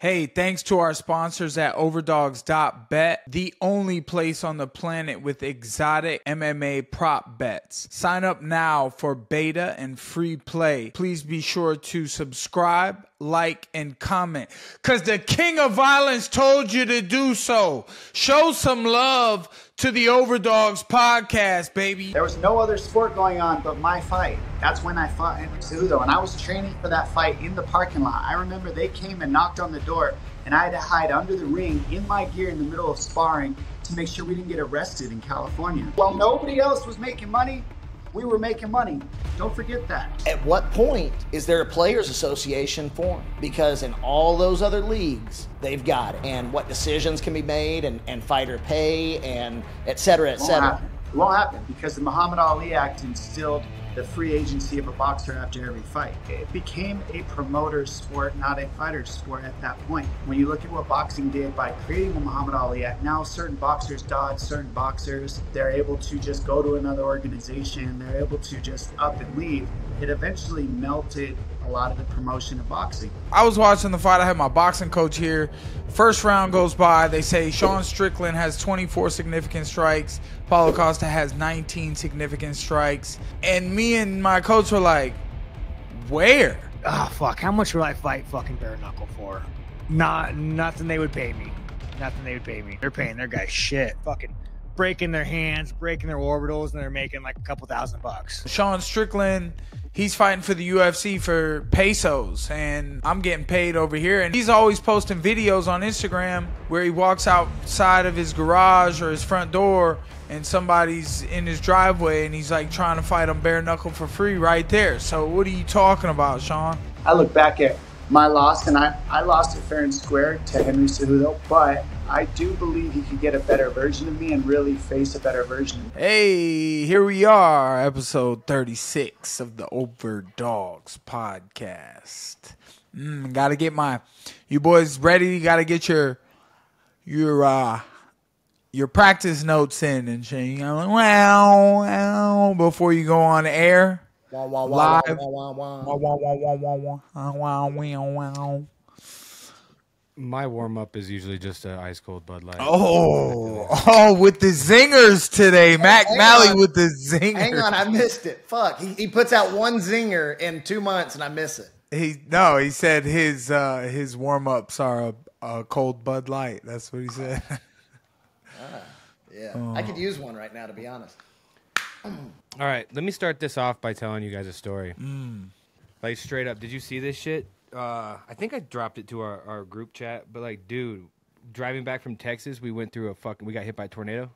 Hey, thanks to our sponsors at Overdogs.bet, the only place on the planet with exotic MMA prop bets. Sign up now for beta and free play. Please be sure to subscribe, like, and comment, because the King of Violence told you to do so. Show some love to the Overdogs podcast, baby. There was no other sport going on but my fight. That's when I fought Henry Cejudo, and I was training for that fight in the parking lot. I remember they came and knocked on the door, and I had to hide under the ring in my gear in the middle of sparring to make sure we didn't get arrested in California. While nobody else was making money, we were making money. Don't forget that. At what point is there a players association formed? Because in all those other leagues, they've got it. And what decisions can be made and fighter pay and et cetera, et cetera. It won't happen because the Muhammad Ali Act instilled the free agency of a boxer after every fight. It became a promoter sport, not a fighter sport at that point. When you look at what boxing did by creating the Muhammad Ali Act, now certain boxers dodge certain boxers. They're able to just go to another organization. They're able to just up and leave. It eventually melted a lot of the promotion of boxing. I was watching the fight. I had my boxing coach here. First round goes by. They say Sean Strickland has 24 significant strikes. Paulo Costa has 19 significant strikes. And me and my coach were like, where? Oh, fuck. How much would I fight fucking bare knuckle for? Nothing they would pay me. Nothing they would pay me. They're paying their guys shit. Fucking breaking their hands, breaking their orbitals, and they're making like a couple $1,000. Sean Strickland, he's fighting for the UFC for pesos, and I'm getting paid over here. And he's always posting videos on Instagram where he walks outside of his garage or his front door and somebody's in his driveway and he's like trying to fight him bare knuckle for free right there. So what are you talking about, Sean? I look back at my loss, and I lost it fair and square to Henry Cejudo, but I do believe he could get a better version of me and really face a better version of me. Hey, here we are, episode 36 of the Overdogs podcast. Gotta get you boys ready. Gotta get your practice notes in and shit. You know, wow, before you go on air. Live. My warm-up is usually just an ice-cold Bud Light. Oh, with the zingers today. Mac Malley with the zingers. Hang on, I missed it. Fuck. He puts out one zinger in 2 months, and I miss it. He said his warm-ups are a cold Bud Light. That's what he said. Yeah. I could use one right now, to be honest. All right, let me start this off by telling you guys a story. Like, straight up, did you see this shit? I think I dropped it to our group chat, but like, dude, driving back from Texas, we went through we got hit by a tornado.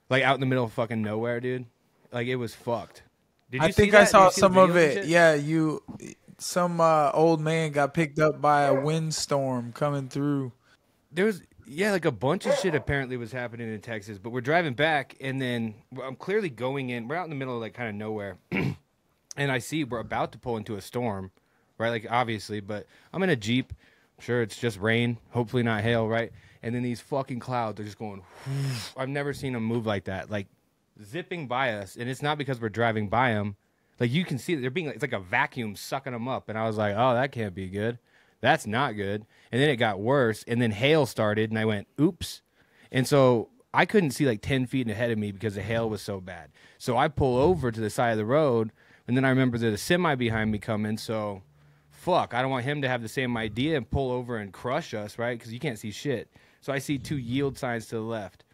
Like, out in the middle of fucking nowhere, dude. Like, it was fucked. Did you see that? I saw see some of it. Yeah, some old man got picked up by a windstorm coming through. There was, like a bunch of shit apparently was happening in Texas, but we're driving back, and then I'm clearly going in. We're out in the middle of like kind of nowhere, and I see we're about to pull into a storm. Right, like, obviously, but I'm in a Jeep. I'm sure it's just rain, hopefully not hail, right? And then these fucking clouds are just going, I've never seen them move like that, like, zipping by us. And it's not because we're driving by them. Like, you can see that it's like a vacuum sucking them up. And I was like, oh, that can't be good. That's not good. And then it got worse. And then hail started, and I went, oops. And so I couldn't see like 10 feet ahead of me because the hail was so bad. So I pull over to the side of the road, and then I remember there's a semi behind me coming, so fuck, I don't want him to have the same idea and pull over and crush us, right? Because you can't see shit. So I see 2 yield signs to the left,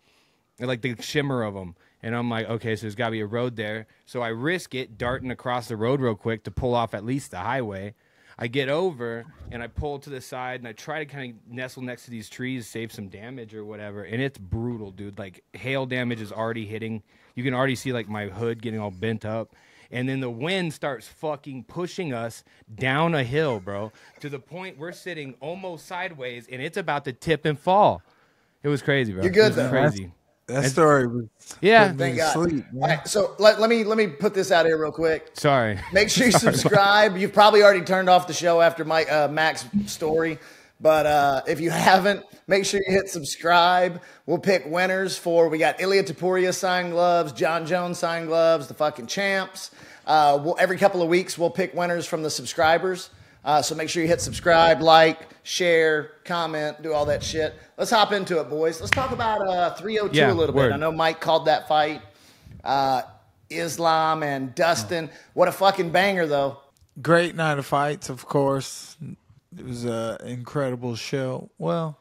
and like the shimmer of them. And I'm like, okay, so there's got to be a road there. So I risk it darting across the road real quick to pull off at least the highway. I get over, and I pull to the side, and I try to kind of nestle next to these trees, save some damage or whatever. And it's brutal, dude. Like, hail damage is already hitting. You can already see like my hood getting all bent up. And then the wind starts fucking pushing us down a hill, bro, to the point we're sitting almost sideways, and it's about to tip and fall. It was crazy, bro. You're good, though. Crazy. That story was Thank God. Sleep, all right, so let me put this out here real quick. Sorry. Make sure you subscribe. You've probably already turned off the show after Mac's story. But if you haven't, make sure you hit subscribe. We'll pick winners we got Ilya Tapuria signed gloves, John Jones signed gloves, the fucking champs. Every couple of weeks, we'll pick winners from the subscribers. So make sure you hit subscribe, like, share, comment, do all that shit. Let's hop into it, boys. Let's talk about 302 a little bit. I know Mike called that fight Islam and Dustin. What a fucking banger, though. Great night of fights, of course. It was an incredible show. Well,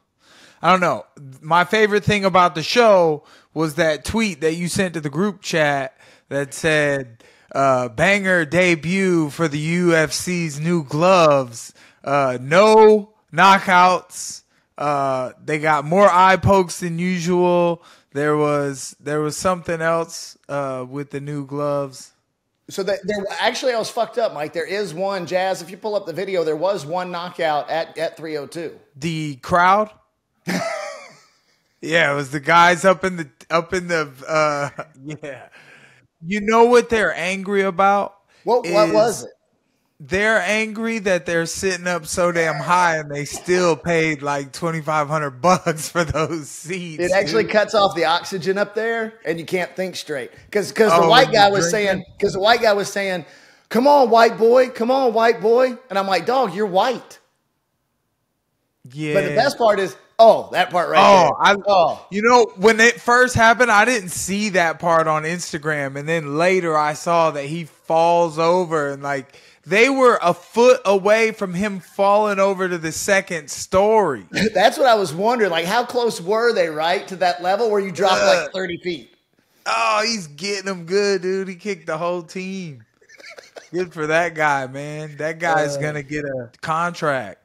I don't know. My favorite thing about the show was that tweet that you sent to the group chat that said, banger debut for the UFC's new gloves. No knockouts. They got more eye pokes than usual. There was something else with the new gloves. So actually, I was fucked up, Mike. There is one, Jazz. If you pull up the video, there was one knockout at 302. The crowd. Yeah, it was the guys up in the yeah. You know what they're angry about? What was it? They're angry that they're sitting up so damn high and they still paid like $2,500 for those seats. It actually cuts off the oxygen up there, and you can't think straight. Because the white guy was saying, "Come on, white boy, come on, white boy," and I'm like, "Dog, you're white." Yeah. But the best part is, that part right there. You know, when it first happened, I didn't see that part on Instagram. And then later I saw that he falls over and like they were a foot away from him falling over to the second story. That's what I was wondering. Like, how close were they, right, to that level where you drop like 30 feet? Oh, he's getting them good, dude. He kicked the whole team. Good for that guy, man. That guy's going to get a contract.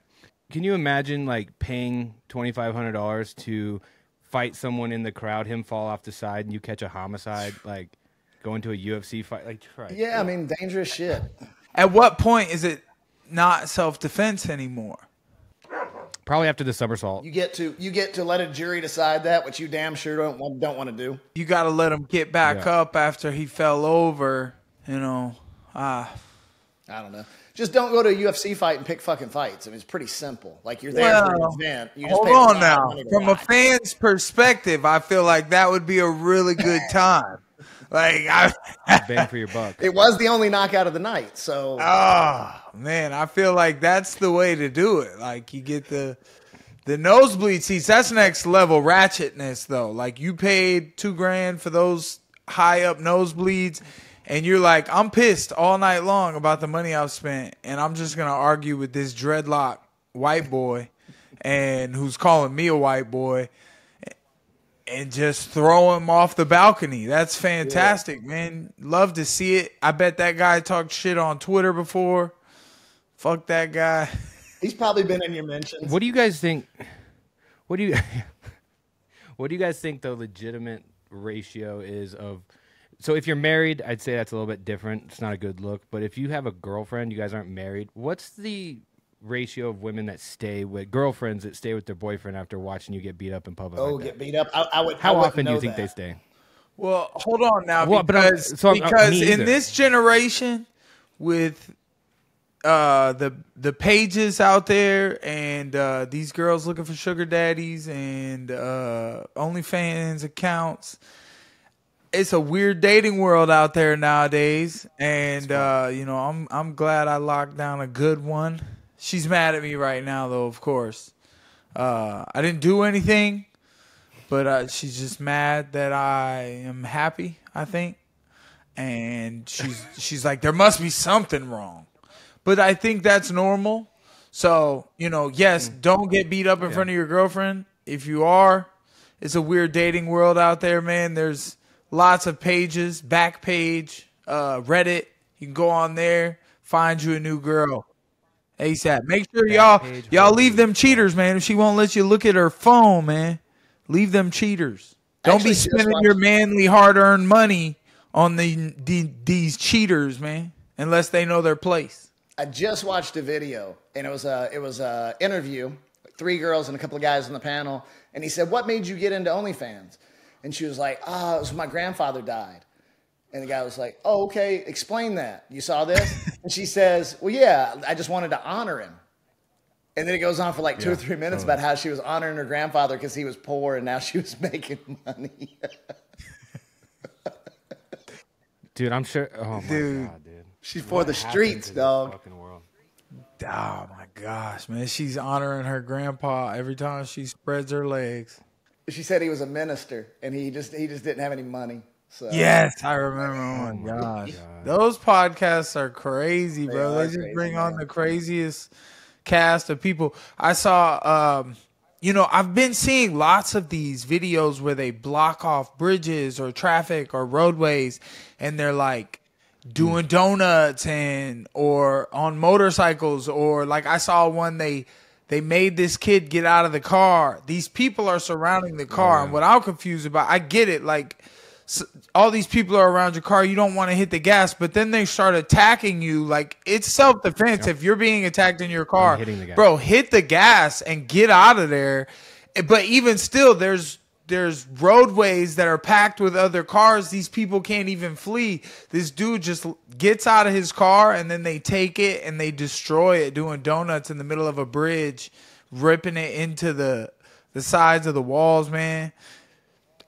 Can you imagine like paying $2,500 to fight someone in the crowd, him fall off the side, and you catch a homicide, like going to a UFC fight? Like, right. Yeah, I mean, dangerous shit. At what point is it not self-defense anymore? Probably after the somersault. You get to let a jury decide that, which you damn sure don't want to do. You got to let him get back up after he fell over. You know, I don't know. Just don't go to a UFC fight and pick fucking fights. I mean, it's pretty simple. Like, you're there for an event. You just hold on now. From a fan's perspective, I feel like that would be a really good time. Like, bang for your buck. It was the only knockout of the night. So, man, I feel like that's the way to do it. Like, you get the nosebleed seats. That's next level ratchetness, though. Like, you paid $2,000 for those high up nosebleeds. And you're like, I'm pissed all night long about the money I've spent, and I'm just going to argue with this dreadlock white boy and who's calling me a white boy and just throw him off the balcony. That's fantastic, man. Love to see it. I bet that guy talked shit on Twitter before. Fuck that guy. He's probably been in your mentions. What do you guys think? What do you guys think the legitimate ratio is of... So if you're married, I'd say that's a little bit different. It's not a good look. But if you have a girlfriend, you guys aren't married, what's the ratio of women that stay with girlfriends that stay with their boyfriend after watching you get beat up in public? Oh, get beat up? How often do you think they stay? Well, hold on now. Well, because in this generation with the pages out there and these girls looking for sugar daddies and OnlyFans accounts, it's a weird dating world out there nowadays, and you know, I'm glad I locked down a good one. She's mad at me right now, though. Of course, I didn't do anything, but she's just mad that I am happy, I think, and she's like, there must be something wrong, but I think that's normal. So, you know, yes, don't get beat up in front of your girlfriend. If you are, it's a weird dating world out there, man. There's lots of pages, Backpage, Reddit. You can go on there, find you a new girl ASAP. Make sure y'all leave them cheaters, man. If she won't let you look at her phone, man, leave them cheaters. Don't be spending your manly, hard-earned money on these cheaters, man, unless they know their place. I just watched a video, and it was a interview, 3 girls and a couple of guys on the panel, and he said, "What made you get into OnlyFans?" And she was like, it was when my grandfather died. And the guy was like, "Oh, okay, explain that. You saw this?" And she says, "Well, yeah, I just wanted to honor him." And then it goes on for like 2 or 3 minutes about how she was honoring her grandfather because he was poor and now she was making money. Dude, I'm sure. Oh, my God, dude. She's for the streets, dog. Oh my gosh, man. She's honoring her grandpa every time she spreads her legs. She said he was a minister and he just didn't have any money. So Yes, I remember. Oh my gosh. Those podcasts are crazy, bro. They just bring on the craziest cast of people. I saw I've been seeing lots of these videos where they block off bridges or traffic or roadways and they're like doing donuts or on motorcycles, or like I saw one they made this kid get out of the car. These people are surrounding the car, and what I'm confused about, I get it, like all these people are around your car, you don't want to hit the gas, but then they start attacking you. Like, it's self-defense. If you're being attacked in your car, bro, hit the gas and get out of there. But even still, there's roadways that are packed with other cars. These people can't even flee. This dude just gets out of his car and then they take it and they destroy it, doing donuts in the middle of a bridge, ripping it into the sides of the walls, man.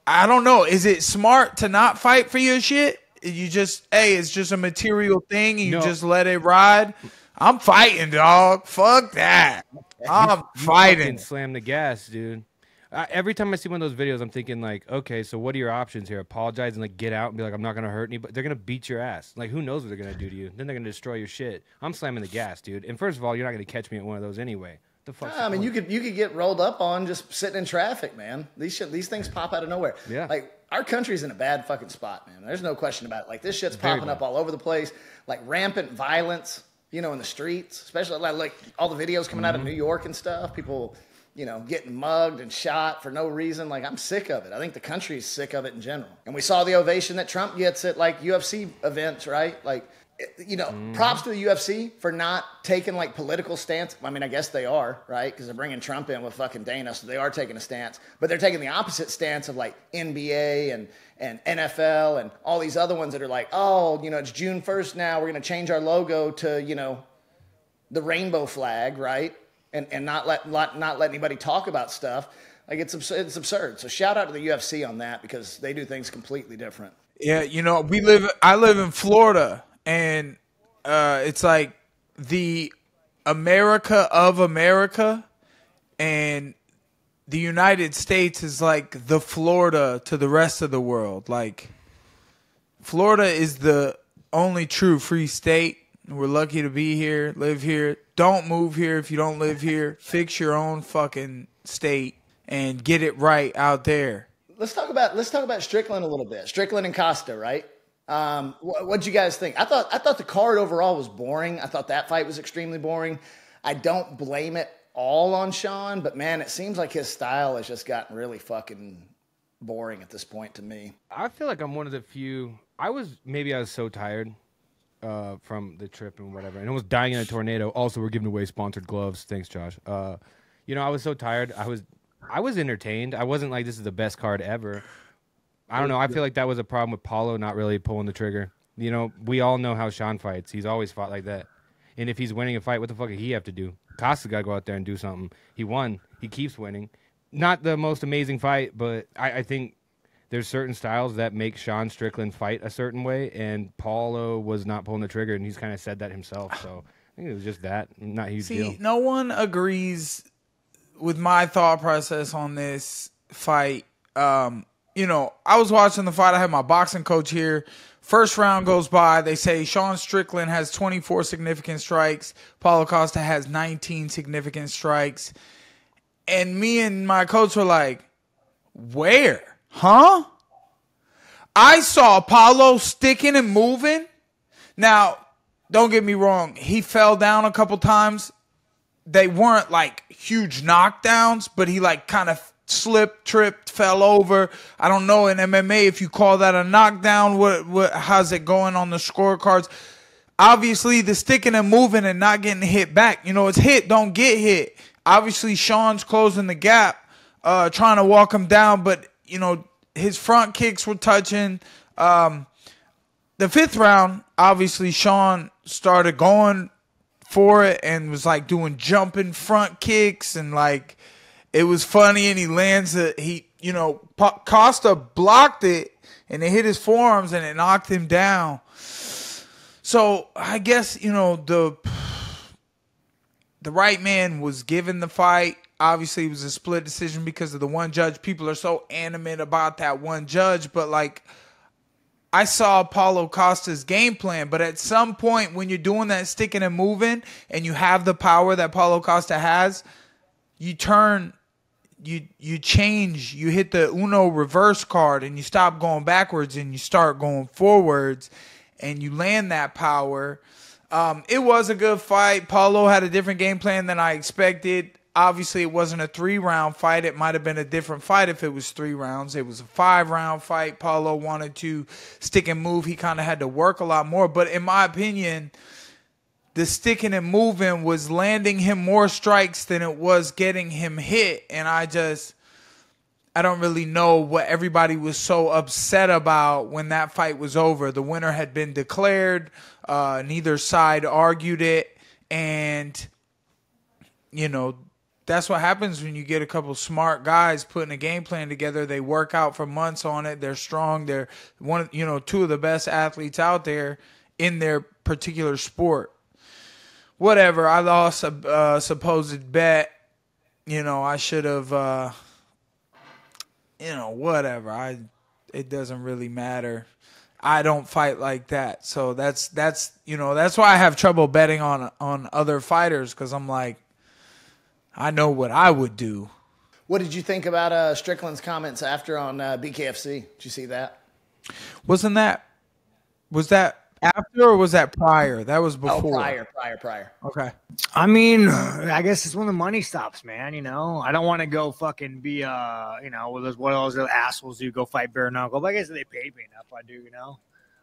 I don't know. Is it smart to not fight for your shit? You just, it's just a material thing and you just let it ride? I'm fighting, dog. Fuck that. I'm fighting. Slam the gas, dude. Every time I see one of those videos, I'm thinking like, okay, so what are your options here? Apologize and like get out and be like, I'm not gonna hurt anybody. They're gonna beat your ass. Like, who knows what they're gonna do to you? Then they're gonna destroy your shit. I'm slamming the gas, dude. And first of all, you're not gonna catch me at one of those anyway. The fuck? I mean, you could get rolled up on just sitting in traffic, man. These things pop out of nowhere. Yeah. Like, our country's in a bad fucking spot, man. There's no question about it. Like, this shit's popping up all over the place. Like, rampant violence, in the streets, especially like all the videos coming out of New York and stuff. People, getting mugged and shot for no reason. Like, I'm sick of it. I think the country's sick of it in general. And we saw the ovation that Trump gets at like UFC events, right? Like, props to the UFC for not taking like political stance. I mean, I guess they are, right? Because they're bringing Trump in with fucking Dana, so they are taking a stance. But they're taking the opposite stance of like NBA and NFL and all these other ones that are like, oh, it's June 1st now. We're going to change our logo to, the rainbow flag, right? And not let anybody talk about stuff. Like, it's absurd. So shout out to the UFC on that, because they do things completely different. Yeah, I live in Florida. And it's like the America of America, and the United States is like the Florida to the rest of the world. Like, Florida is the only true free state. We're lucky to be here, live here. Don't move here if you don't live here. Fix your own fucking state and get it right out there. Let's talk about Strickland a little bit. Strickland and Costa, right? What'd you guys think? I thought the card overall was boring. I thought that fight was extremely boring. I don't blame it all on Sean, but man, it seems like his style has just gotten really fucking boring at this point to me. I feel like I'm one of the few. I was so tired from the trip and whatever, and almost dying in a tornado. Also, we're giving away sponsored gloves. Thanks, Josh. I was so tired. I was entertained. I wasn't like, this is the best card ever. I don't know. I feel like that was a problem with Paulo not really pulling the trigger. We all know how Sean fights. He's always fought like that. And if he's winning a fight, what the fuck did he have to do? Costa got to go out there and do something. He won. He keeps winning. Not the most amazing fight, but I think there's certain styles that make Sean Strickland fight a certain way, and Paulo was not pulling the trigger, and he's kind of said that himself. So I think it was just that. Not a huge deal. No one agrees with my thought process on this fight. I was watching the fight. I had my boxing coach here. First round goes by. They say Sean Strickland has 24 significant strikes. Paulo Costa has 19 significant strikes. And me and my coach were like, where? Huh? I saw Paulo sticking and moving. Now, don't get me wrong. He fell down a couple times. They weren't like huge knockdowns, but he like kind of slipped, tripped, fell over. I don't know in MMA if you call that a knockdown. How's it going on the scorecards? Obviously, the sticking and moving and not getting hit back. It's hit, don't get hit. Obviously, Sean's closing the gap, trying to walk him down, but his front kicks were touching. The fifth round, obviously, Sean started going for it and was like doing jumping front kicks, and like it was funny, and he lands it. Costa blocked it and it hit his forearms and it knocked him down. So I guess, the right man was given the fight. Obviously, it was a split decision because of the one judge. People are so animate about that one judge, but like, I saw Paulo Costa's game plan, but at some point when you're doing that sticking and moving and you have the power that Paulo Costa has, you turn, you change, you hit the Uno reverse card and you stop going backwards and you start going forwards and you land that power. It was a good fight. Paulo had a different game plan than I expected. Obviously, it wasn't a 3-round fight. It might have been a different fight if it was 3 rounds. It was a 5-round fight. Paulo wanted to stick and move. He kind of had to work a lot more. But in my opinion, the sticking and moving was landing him more strikes than it was getting him hit. And I don't really know what everybody was so upset about when that fight was over. The winner had been declared. Neither side argued it. And, you know, that's what happens when you get a couple smart guys putting a game plan together. They work out for months on it. They're strong. They're two of the best athletes out there in their particular sport. Whatever. I lost a supposed bet. I should have, whatever. It doesn't really matter. I don't fight like that. So that's why I have trouble betting on other fighters, because I'm like, I know what I would do. What did you think about Strickland's comments after on BKFC? Did you see that? Was that after or was that prior? That was before. Oh, prior. Okay. I mean, I guess it's when the money stops, man. I don't want to go fucking be with those assholes who go fight bare knuckle. But I guess they paid me enough. I do,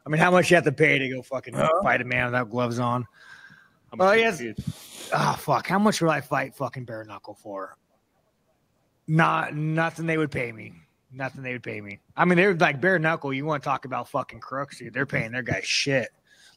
I mean, how much you have to pay to go fucking fight a man without gloves on? Well, yes. Oh fuck! How much would I fight fucking bare knuckle for? Nothing. They would pay me. Nothing. They would pay me. I mean, they're like bare knuckle. You want to talk about fucking crooks, dude? They're paying their guys shit.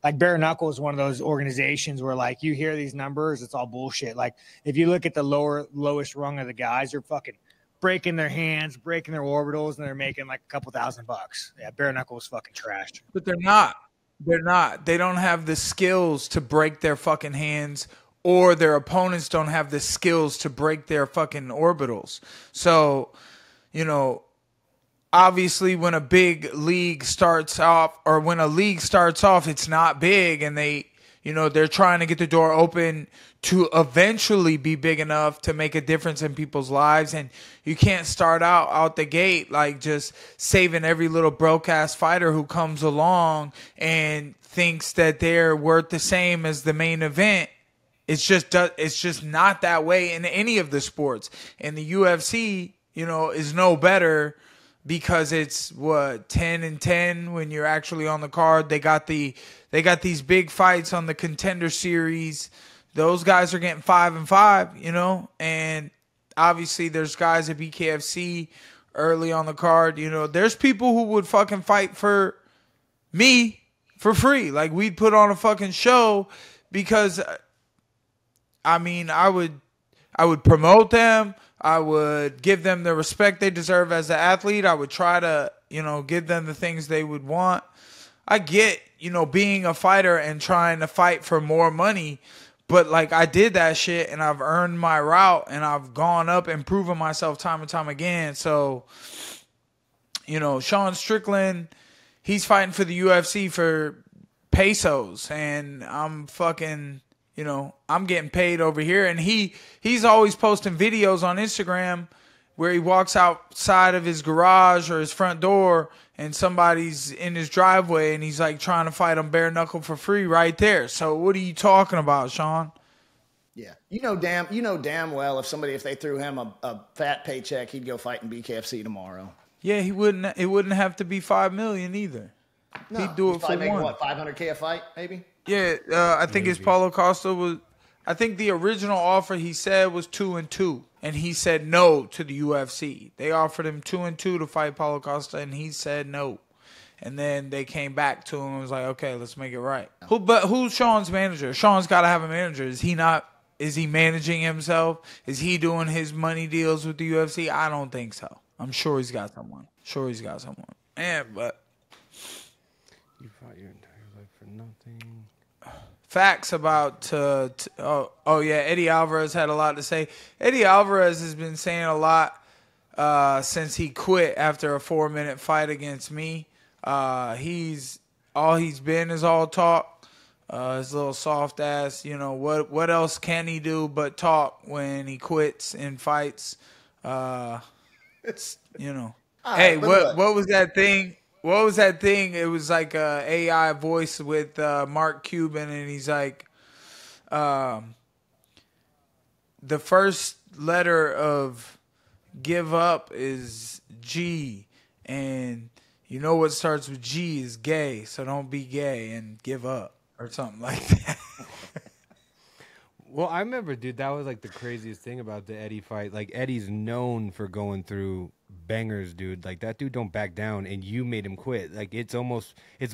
Like bare knuckle is one of those organizations where like you hear these numbers, it's all bullshit. Like if you look at the lowest rung of the guys, they're fucking breaking their hands, breaking their orbitals, and they're making like a couple $1,000. Yeah, bare knuckle is fucking trashed. But they're not. They're not. They don't have the skills to break their fucking hands, or their opponents don't have the skills to break their fucking orbitals. So, obviously when a big league starts off, or when a league starts off, it's not big, and they're trying to get the door open to eventually be big enough to make a difference in people's lives. And you can't start out the gate like just saving every little broke-ass fighter who comes along and thinks that they're worth the same as the main event. It's just not that way in any of the sports. And the UFC, is no better, because it's 10-10 when you're actually on the card. They got these big fights on the Contender Series. Those guys are getting 5-5, and obviously there's guys at BKFC early on the card. There's people who would fucking fight for me for free. Like, we'd put on a fucking show because, I mean, I would promote them. I would give them the respect they deserve as an athlete. I would try to, give them the things they would want. I get, being a fighter and trying to fight for more money, but like, I did that shit and I've earned my route and I've gone up and proven myself time and time again. So, Sean Strickland, he's fighting for the UFC for pesos, and I'm fucking, I'm getting paid over here. And he's always posting videos on Instagram where he walks outside of his garage or his front door and somebody's in his driveway and he's like trying to fight him bare knuckle for free right there. So what are you talking about, Sean? Yeah. Damn well if they threw him a fat paycheck, he'd go fight in BKFC tomorrow. Yeah, it wouldn't have to be $5 million either. No, he'd do it for make, one. what, $500K a fight, maybe? Yeah, I think it's Paulo Costa was. I think the original offer he said was 2-2, and he said no to the UFC. They offered him 2-2 to fight Paulo Costa, and he said no. And then they came back to him and was like, okay, let's make it right. But who's Sean's manager? Sean's got to have a manager. Is he not? Is he managing himself? Is he doing his money deals with the UFC? I don't think so. I'm sure he's got someone. Yeah, but you fought your entire life for nothing. facts about oh yeah, Eddie Alvarez had a lot to say. Eddie Alvarez has been saying a lot since he quit after a 4-minute fight against me. He's been is all talk. His little soft ass, you know, what else can he do but talk when he quits in fights? It's, you know. Hey, what was that thing? What was that thing? It was like a AI voice with Mark Cuban, and he's like, the first letter of give up is G, and you know what starts with G is gay, so don't be gay and give up or something like that. Well, I remember, dude, that was like the craziest thing about the Eddie fight. Like, Eddie's known for going through bangers, dude. Like, that dude don't back down, and you made him quit. Like, it's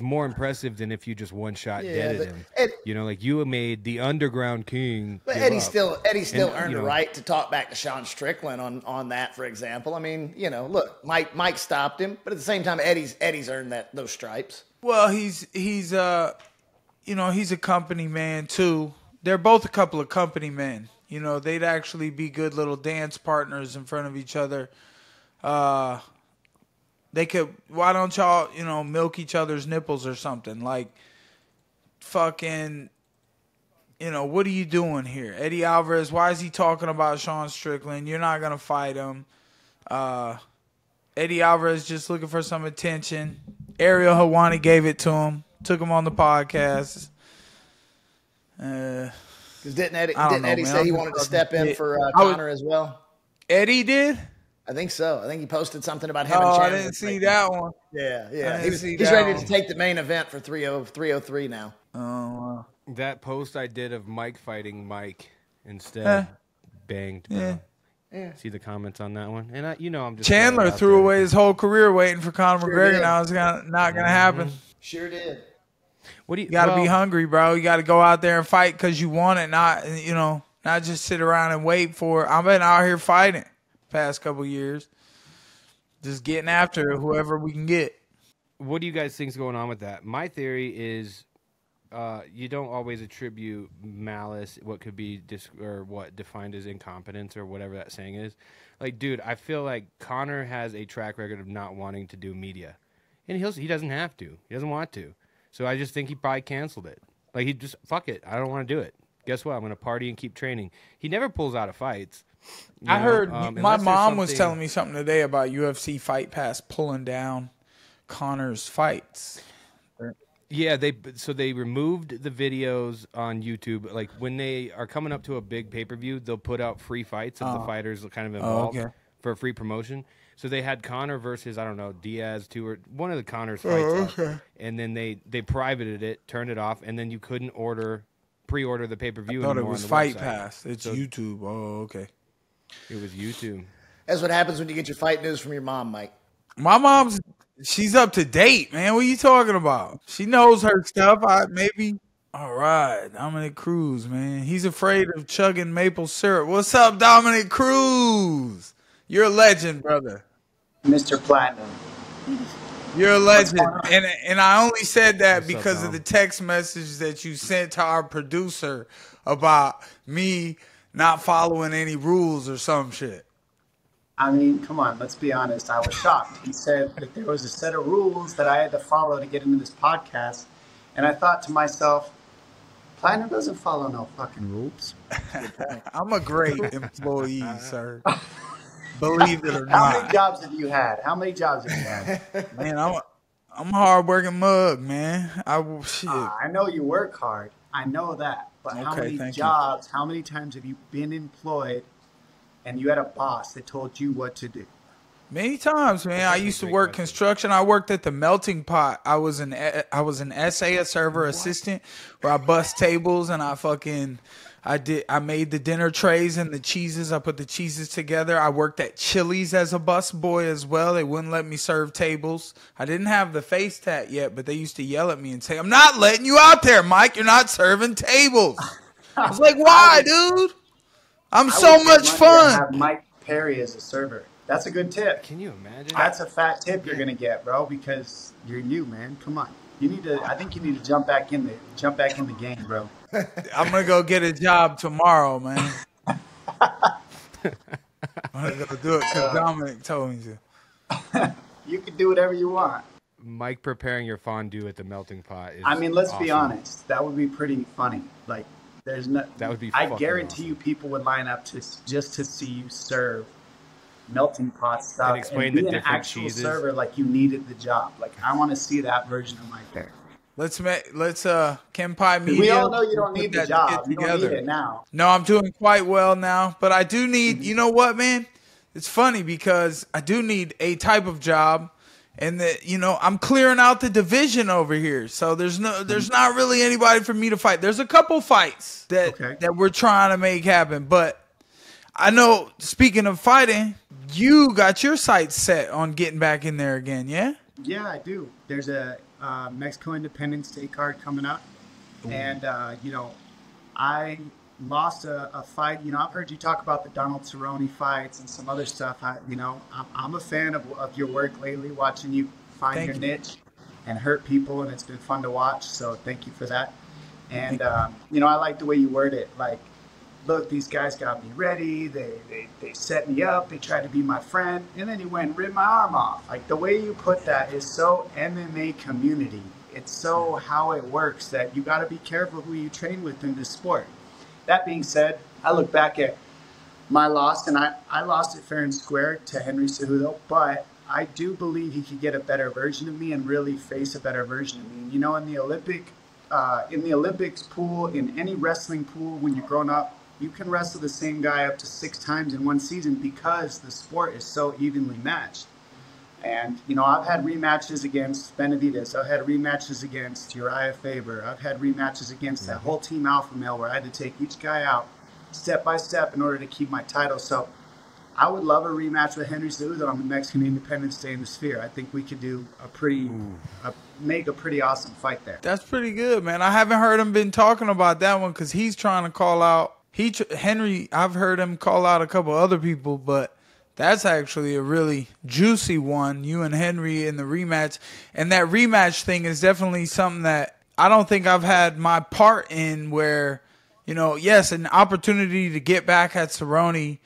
more impressive than if you just one shot deaded him. You know, like, you made the Underground King. But Eddie still earned the right to talk back to Sean Strickland on that, for example. I mean, you know, look, Mike stopped him, but at the same time, Eddie's earned those stripes. Well, he's you know, he's a company man too. They're both a couple of company men. You know, they'd actually be good little dance partners in front of each other. They could, why don't y'all, you know, milk each other's nipples or something? Like, fucking, you know, what are you doing here? Eddie Alvarez, why is he talking about Sean Strickland? You're not going to fight him. Eddie Alvarez just looking for some attention. Ariel Helwani gave it to him, took him on the podcast. Because didn't Eddie say he wanted to step in for Conor as well? Eddie did? I think so. I think he posted something about him and Chandler. I didn't see that one. Yeah. He's ready to take the main event for 303 now. Oh, wow. That post I did of Mike fighting Mike instead banged. Yeah. See the comments on that one? And I'm just Chandler threw away his whole career waiting for Conor McGregor. Now it's not going to happen. Sure did. You got to be hungry, bro. You got to go out there and fight because you want it, not just sit around and wait for it. I've been out here fighting past couple years, just getting after whoever we can get. What do you guys think's going on with that? My theory is you don't always attribute malice, what could be or what defined as incompetence or whatever that saying is. Like, dude, I feel like Conor has a track record of not wanting to do media, and he doesn't have to. He doesn't want to. So I just think he probably canceled it. Like, he just, fuck it, I don't want to do it. Guess what? I'm going to party and keep training. He never pulls out of fights. I heard my mom was telling me something today about UFC Fight Pass pulling down Conor's fights. Yeah, they removed the videos on YouTube. Like, when they are coming up to a big pay-per-view, they'll put out free fights of the fighters kind of involved for free promotion. So they had Conor versus, I don't know, Diaz too, or one of the Conors fights. And then they privated it, turned it off, and then you couldn't pre-order the pay-per-view anymore. I thought it was on the Fight website. Pass. It's YouTube. Oh, okay. It was YouTube. That's what happens when you get your fight news from your mom, Mike. My mom's, she's up to date, man. What are you talking about? She knows her stuff. All right, Dominic Cruz, man. He's afraid of chugging maple syrup. What's up, Dominic Cruz? You're a legend, brother. Mr. Platinum. You're a legend. And I only said that What's because up, of the text message that you sent to our producer about me not following any rules or some shit. I mean, come on, let's be honest. I was shocked. He said that there was a set of rules that I had to follow to get into this podcast. And I thought to myself, Platinum doesn't follow no fucking rules. I'm a great employee, sir. Believe it or How many not. jobs have you had? Man, I'm a hard-working mug, man. Shit. I know you work hard. I know that. But how many jobs, how many times have you been employed and you had a boss that told you what to do? Many times, man. I used to work construction. I worked at the Melting Pot. I was an SA, a server assistant, where I bust tables and I made the dinner trays and the cheeses. I put the cheeses together. I worked at Chili's as a bus boy as well. They wouldn't let me serve tables. I didn't have the face tat yet, but they used to yell at me and say, "I'm not letting you out there, Mike. You're not serving tables." I was like, "Why, dude? I'm so much fun." Have Mike Perry as a server. That's a good tip. Can you imagine? That's a fat tip you're going to get, bro, because you're new, man. Come on. I think you need to jump back in the game, bro. I'm gonna go get a job tomorrow, man. I'm gonna go do it because Dominic told me to. You can do whatever you want. Mike preparing your fondue at the melting pot is I mean, let's be awesome. honest. That would be pretty funny. Like, there's no. That would be I fucking guarantee awesome. you, people would line up just to see you serve melting pot stuff And explain be the an different actual cheeses. server like you needed the job. Like, I want to see that version of Mike there. Let's Ken Pie Media. We all know you don't put need the that job. shit You don't need it now. No, I'm doing quite well now, but I do need, you know what, man? It's funny because I do need a type of job, and that, you know, I'm clearing out the division over here. So there's not really anybody for me to fight. There's a couple fights that we're trying to make happen, but I know, speaking of fighting, you got your sights set on getting back in there again, yeah? Yeah, I do. There's a Mexico Independence Day card coming up. And, you know, I lost a fight. You know, I've heard you talk about the Donald Cerrone fights and some other stuff. I'm a fan of your work lately, watching you find your niche and hurt people, and it's been fun to watch. So thank you for that. And, you know, I like the way you word it. Like, look, these guys got me ready. They set me up. They tried to be my friend. And then he went and ripped my arm off. Like, the way you put that is so MMA community. It's so how it works that you got to be careful who you train with in this sport. That being said, I look back at my loss, and I lost it fair and square to Henry Cejudo, but I do believe he could get a better version of me and really face a better version of me. You know, in the Olympics pool, in any wrestling pool, when you're growing up, you can wrestle the same guy up to 6 times in one season because the sport is so evenly matched. And, you know, I've had rematches against Benavidez. I've had rematches against Uriah Faber. I've had rematches against that whole team Alpha Male where I had to take each guy out step by step in order to keep my title. So I would love a rematch with Henry Cejudo on the Mexican Independence Day in the Sphere. I think we could do make a pretty awesome fight there. That's pretty good, man. I haven't heard him been talking about that one because he's trying to call out Henry. I've heard him call out a couple other people, but that's actually a really juicy one, you and Henry in the rematch. And that rematch thing is definitely something that I don't think I've had my part in where, you know, yes, an opportunity to get back at Cerrone,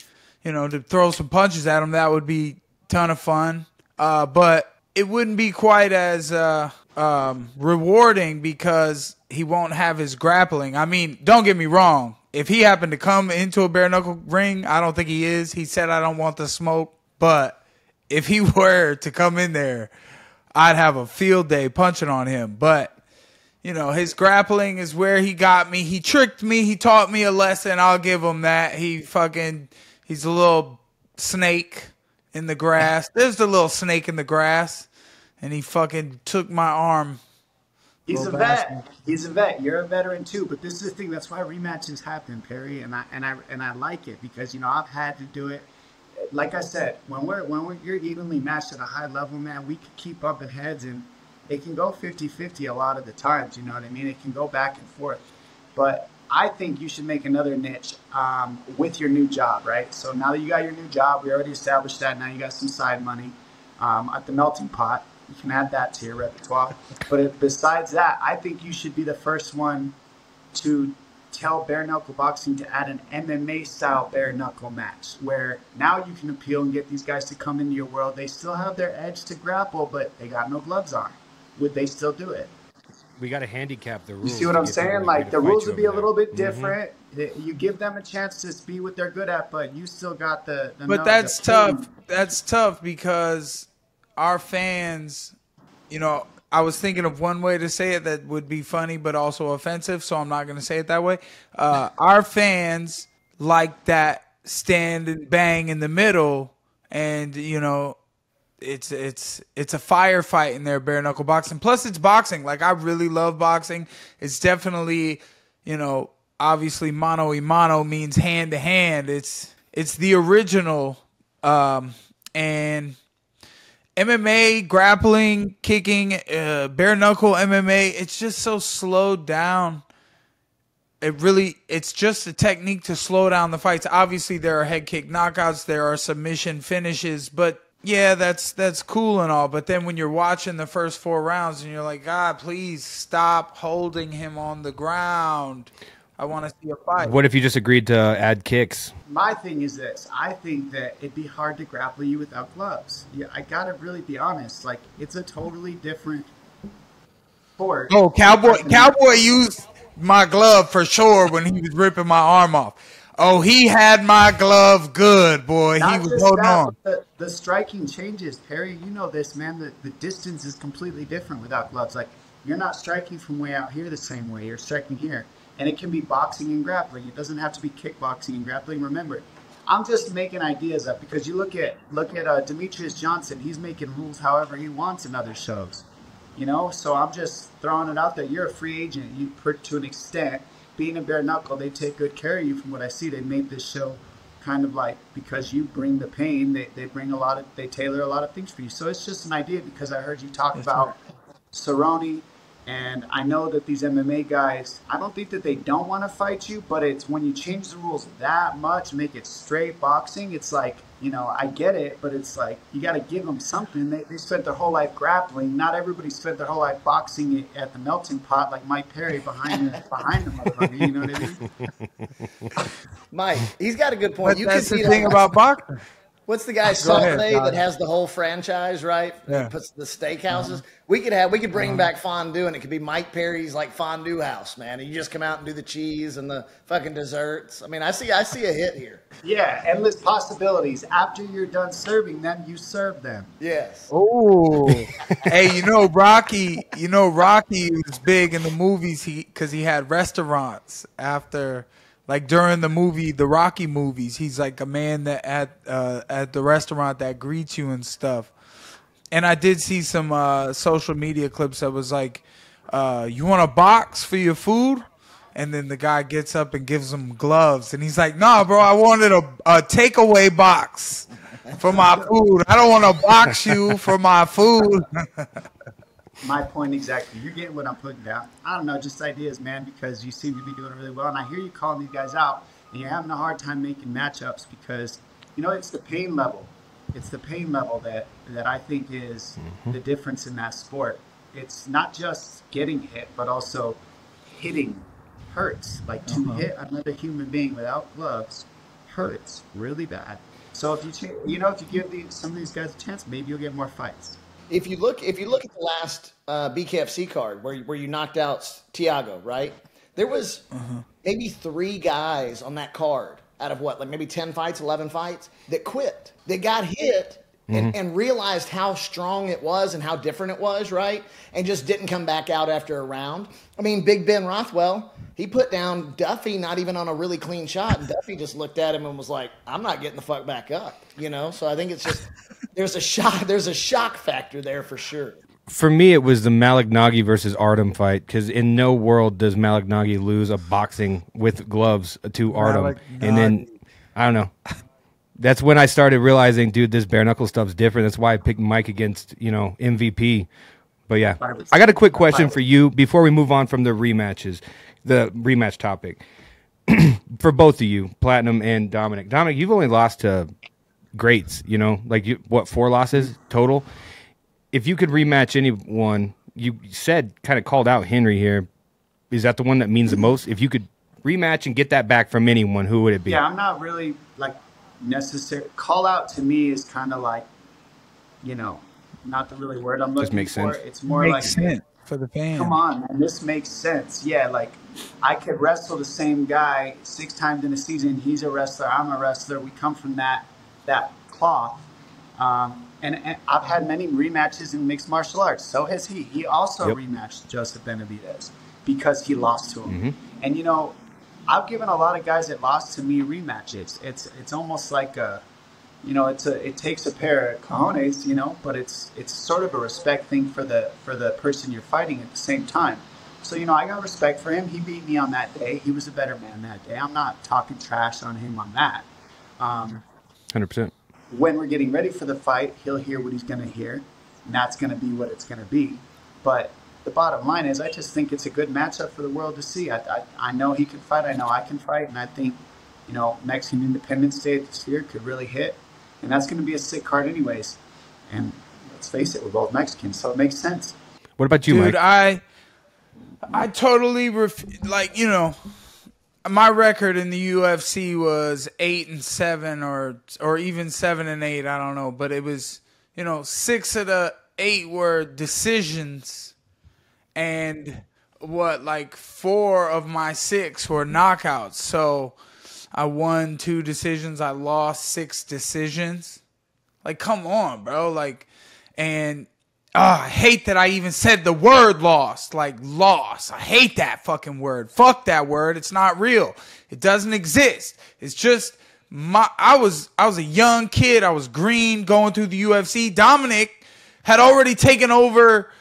you know, to throw some punches at him, that would be a ton of fun. But it wouldn't be quite as rewarding because he won't have his grappling. I mean, don't get me wrong. If he happened to come into a bare knuckle ring, I don't think he is. He said, I don't want the smoke. But if he were to come in there, I'd have a field day punching on him. But, you know, his grappling is where he got me. He tricked me. He taught me a lesson. I'll give him that. He's a little snake in the grass. There's the little snake in the grass. And he fucking took my arm. He's a vet. He's a vet. You're a veteran too. But this is the thing. That's why rematches happen, Perry. And I like it because, you know, I've had to do it. Like I said, when you're evenly matched at a high level, man, we can keep bumping heads, and it can go 50-50 a lot of the times. You know what I mean? It can go back and forth. But I think you should make another niche with your new job, right? So now that you got your new job, we already established that. Now you got some side money at the melting pot. You can add that to your repertoire. But besides that, I think you should be the first one to tell bare knuckle boxing to add an MMA style bare knuckle match where now you can appeal and get these guys to come into your world. They still have their edge to grapple, but they got no gloves on. Would they still do it? We got to handicap the rules. You see what I'm saying? Like, the rules would be a little bit different. You give them a chance to be what they're good at, but you still got the But that's tough. That's tough because our fans, you know, I was thinking of one way to say it that would be funny but also offensive, so I'm not going to say it that way. Our fans like that stand and bang in the middle, and, you know, it's a firefight in there, bare knuckle boxing. Plus, it's boxing. Like, I really love boxing. It's definitely, you know, obviously mano a mano means hand to hand. It's the original, and MMA, grappling, kicking, bare knuckle MMA, it's just so slowed down. It's just a technique to slow down the fights. Obviously, there are head kick knockouts, there are submission finishes, but Yeah, that's cool and all, but then when you're watching the first 4 rounds and you're like, God, please stop holding him on the ground. I want to see a fight. What if you just agreed to add kicks? My thing is this. I think that it'd be hard to grapple you without gloves. Yeah, I gotta really be honest. Like, it's a totally different sport. Oh, Cowboy used my glove for sure when he was ripping my arm off. Oh, he had my glove good, boy. Not He was just holding that, on. but the striking changes, Perry. You know this, man. The distance is completely different without gloves. Like, you're not striking from way out here the same way. You're striking here. And it can be boxing and grappling. It doesn't have to be kickboxing and grappling. Remember, I'm just making ideas up because you look at Demetrius Johnson. He's making rules however he wants in other shows. You know, so I'm just throwing it out there. You're a free agent. You, to an extent, being a bare knuckle, they take good care of you. From what I see, they made this show kind of like, because you bring the pain, they bring they tailor a lot of things for you. So it's just an idea because I heard you talk about Cerrone. And I know that these MMA guys, I don't think that they don't want to fight you, but it's when you change the rules that much, make it straight boxing, it's like, you know, I get it, but it's like, you got to give them something. They spent their whole life grappling. Not everybody spent their whole life boxing at the melting pot like Mike Perry behind the motherfucker, you know what I mean? Mike, he's got a good point. But that's the thing about boxing. What's the guy Salté that has the whole franchise, right? Yeah. He puts the steakhouses. We could bring back fondue, and it could be Mike Perry's like fondue house, man. And you just come out and do the cheese and the fucking desserts. I mean, I see a hit here. Yeah, endless possibilities. After you're done serving them, you serve them. Yes. Oh, hey, Rocky was big in the movies because he had restaurants after. Like during the movie, the Rocky movies, he's like a man that at the restaurant that greets you and stuff. And I did see some social media clips that was like, you want a box for your food? And then the guy gets up and gives him gloves. And he's like, nah, bro, I wanted a takeaway box for my food. I don't want to box you for my food. My point exactly. You're getting what I'm putting down. I don't know, just ideas, man, because you seem to be doing really well. And I hear you calling these guys out, and you're having a hard time making matchups because, it's the pain level. It's the pain level that I think is the difference in that sport. It's not just getting hit, but also hitting hurts. Like to hit another human being without gloves hurts really bad. So if you give some of these guys a chance, maybe you'll get more fights. If you look at the last BKFC card where you knocked out Thiago, right? There was maybe 3 guys on that card out of maybe 10 fights, 11 fights that quit. They got hit and realized how strong it was and how different it was, right? And just didn't come back out after a round. I mean, Big Ben Rothwell, he put down Duffy not even on a really clean shot, and Duffy just looked at him and was like, I'm not getting the fuck back up, So I think it's just there's a shock factor there for sure. For me, it was the Malignaggi versus Artem fight because in no world does Malignaggi lose a boxing with gloves to Artem. And then, I don't know. That's when I started realizing, dude, this bare knuckle stuff's different. That's why I picked Mike against, MVP. But yeah, I got a quick question for you before we move on from the rematch topic. For both of you, Platinum and Dominic. Dominic, you've only lost to greats, 4 losses total? If you could rematch anyone, you said, kind of called out Henry here. Is that the one that means the most? If you could rematch and get that back from anyone, who would it be? Yeah, I'm not really necessary. Call out to me is kind of like, not the really word I'm looking Just makes for. sense. It's more Makes sense for the fan. Come on, man, this makes sense. Yeah, I could wrestle the same guy 6 times in a season. He's a wrestler. I'm a wrestler. We come from that cloth. And I've had many rematches in mixed martial arts. So has he. He also rematched Joseph Benavidez because he lost to him. And I've given a lot of guys that lost to me rematches. It's almost like it takes a pair of cojones, but it's sort of a respect thing for the person you're fighting at the same time. So I got respect for him. He beat me on that day. He was a better man that day. I'm not talking trash on him on that. 100%. When we're getting ready for the fight, he'll hear what he's going to hear, and that's going to be what it's going to be. But the bottom line is I just think it's a good matchup for the world to see. I know he can fight. I know I can fight. And I think, Mexican Independence Day this year could really hit. And that's going to be a sick card anyways. And let's face it, we're both Mexicans, so it makes sense. What about you, Dude, Mike? I totally like, you know, my record in the UFC was 8-7 or even 7-8. I don't know, but it was, you know, 6 of the 8 were decisions, and like 4 of my 6 were knockouts. So I won 2 decisions. I lost 6 decisions. Like, come on, bro. Like, and I hate that I even said the word lost. Like, lost. I hate that fucking word. Fuck that word. It's not real. It doesn't exist. It's just I was a young kid. I was green going through the UFC. Dominic had already taken over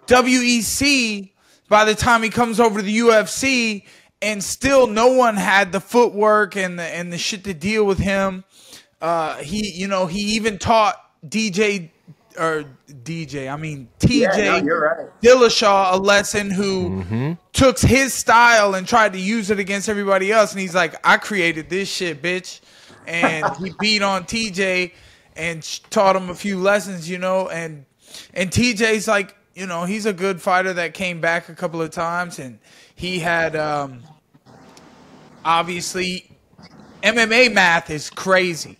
WEC by the time he comes over to the UFC, and still no one had the footwork and the shit to deal with him. He even taught TJ You're right. Dillashaw a lesson, who took his style and tried to use it against everybody else. And he's like, I created this shit, bitch. And he beat on TJ and taught him a few lessons, you know. And TJ's like, you know, he's a good fighter that came back a couple of times. And he had, obviously, MMA math is crazy.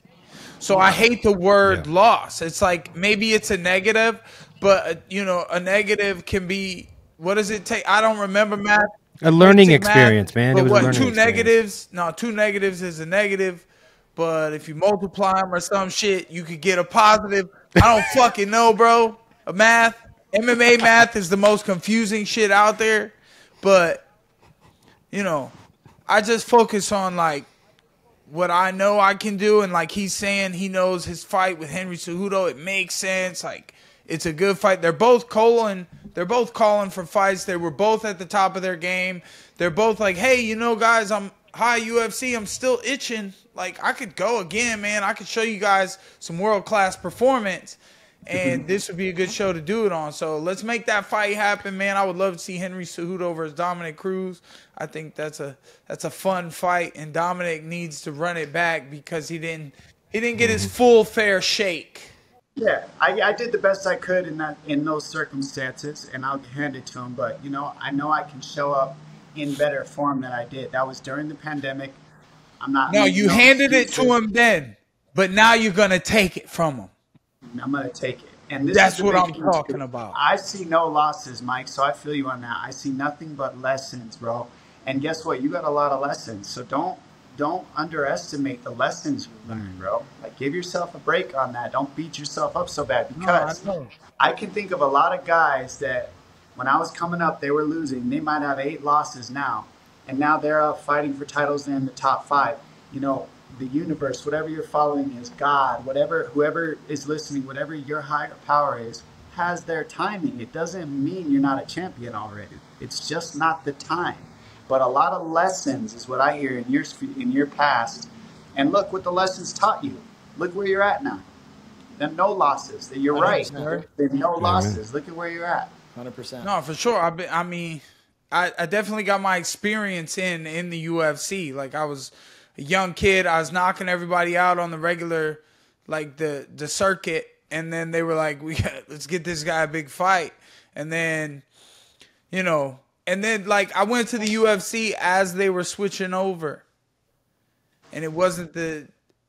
So I hate the word loss. It's like, maybe it's a negative, but, you know, a negative can be, what does it take? I don't remember math. A learning experience, man. But it was what, a learning 2 experience. negatives? No, 2 negatives is a negative. But if you multiply them or some shit, you could get a positive. I don't fucking know, bro. MMA math is the most confusing shit out there. But, you know, I just focus on, like, what I know I can do, and like he's saying, he knows his fight with Henry Cejudo. It makes sense. Like, it's a good fight. They're both calling for fights. They were both at the top of their game. They're both like, hey, you know, guys, I'm high UFC. I'm still itching. Like, I could go again, man. I could show you guys some world-class performance, and this would be a good show to do it on. So let's make that fight happen, man. I would love to see Henry Cejudo versus Dominic Cruz. I think that's a fun fight, and Dominic needs to run it back because he didn't get his full fair shake. Yeah, I did the best I could in those circumstances, and I'll hand it to him. But, you know I can show up in better form than I did. That was during the pandemic. I'm not. No, you handed it to him then, but now you're gonna take it from him. I'm gonna take it, and that's what I'm talking about. I see no losses, Mike. So I feel you on that. I see nothing but lessons, bro. And guess what? You got a lot of lessons. So don't underestimate the lessons you learn, bro. Like, give yourself a break on that. Don't beat yourself up so bad, because I can think of a lot of guys that when I was coming up, they were losing. They might have 8 losses now, and now they're up fighting for titles in the top 5. You know, the universe, whatever you're following is God, whoever is listening, whatever your higher power is, has their timing. It doesn't mean you're not a champion already. It's just not the time. But a lot of lessons is what I hear in your past. And look what the lessons taught you. Look where you're at now. Then no losses. You're right. There's no losses. Look at where you're at. 100%. No, for sure. I mean, I definitely got my experience in the UFC. Like, I was a young kid. I was knocking everybody out on the regular, like the circuit. And then they were like, let's get this guy a big fight. And then, you know, like, I went to the UFC as they were switching over. And it wasn't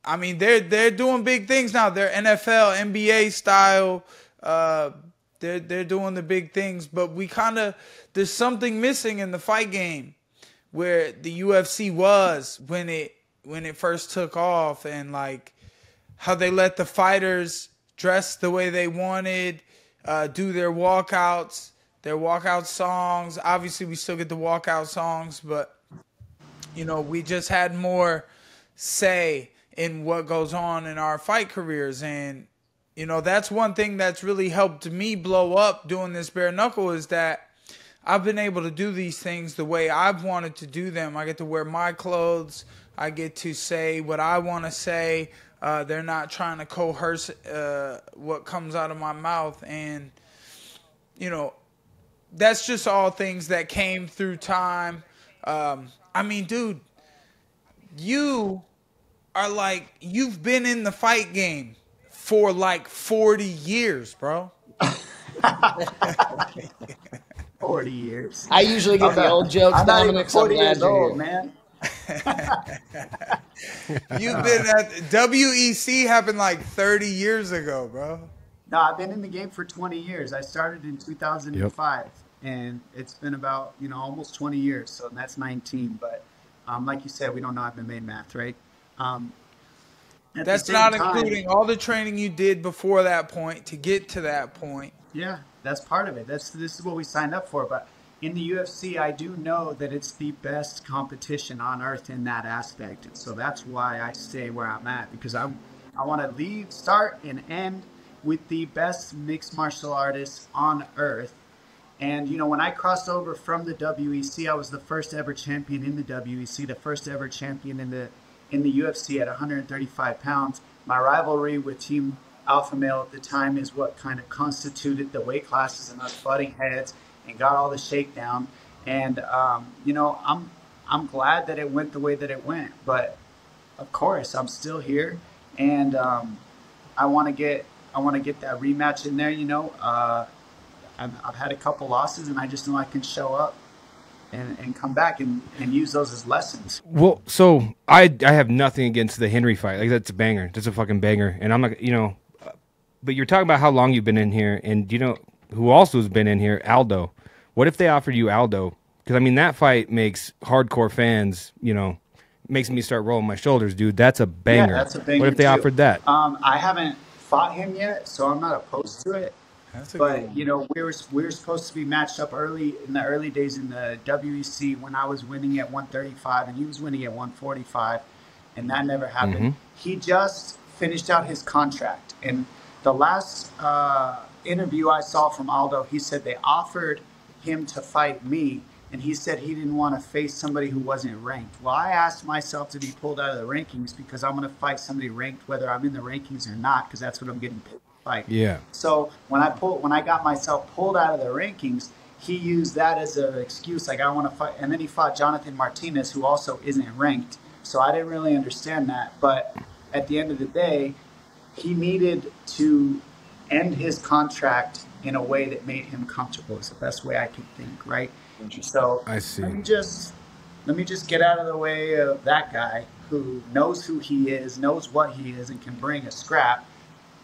I mean, they're doing big things now. They're NFL, NBA style. They're doing the big things, but there's something missing in the fight game where the UFC was when it first took off, and like how they let the fighters dress the way they wanted, do their walkout songs. Obviously, we still get the walkout songs, but you know, we just had more say in what goes on in our fight careers. And you know, that's one thing that's really helped me blow up doing this bare knuckle, is that I've been able to do these things the way I've wanted to do them. I get to wear my clothes. I get to say what I want to say. They're not trying to coerce what comes out of my mouth. And, you know, that's just all things that came through time. I mean, dude, you are like, you've been in the fight game for like 40 years, bro. 40 years. I usually get the old jokes, I'm not even Dominic. So I'm 40 glad years you're old, here. man. You've been at WEC happened like 30 years ago, bro. No, I've been in the game for 20 years. I started in 2005, and it's been about, almost 20 years. So that's 19. But like you said, we don't know MMA math, right? At That's the not same time, including all the training you did before that point to get to that point. Yeah, that's part of it. This is what we signed up for. But in the UFC, I do know that it's the best competition on earth in that aspect. And so that's why I stay where I'm at, because I want to start and end with the best mixed martial artists on earth. And, when I crossed over from the WEC, I was the first ever champion in the WEC, the first ever champion in the UFC at 135 pounds. My rivalry with Team Alpha Male at the time is what kind of constituted the weight classes and us butting heads and got all the shakedown. And, I'm glad that it went the way that it went. But, of course, I'm still here. And I want to get that rematch in there, I've had a couple losses, and I just know I can show up and come back and use those as lessons. Well, so I have nothing against the Henry fight. Like, that's a banger. That's a fucking banger. And I'm not, but you're talking about how long you've been in here, and who also has been in here? Aldo. What if they offered you Aldo? Because, I mean, that fight makes hardcore fans, makes me start rolling my shoulders, dude. That's a banger. Yeah, that's a banger. What if they offered that? I haven't fought him yet, so I'm not opposed to it. But we were supposed to be matched up early in the early days in the WEC when I was winning at 135 and he was winning at 145, and that never happened. Mm-hmm. He just finished out his contract, and the last interview I saw from Aldo, he said they offered him to fight me, and he said he didn't want to face somebody who wasn't ranked. Well, I asked myself to be pulled out of the rankings because I'm going to fight somebody ranked whether I'm in the rankings or not, because that's what I'm getting paid. Fight. Yeah. So when I got myself pulled out of the rankings, he used that as an excuse, like I want to fight, and then he fought Jonathan Martinez, who also isn't ranked. So I didn't really understand that, but at the end of the day, he needed to end his contract in a way that made him comfortable. It's the best way I could think, right? So I see. Let me just get out of the way of that guy who knows who he is, knows what he is, and can bring a scrap.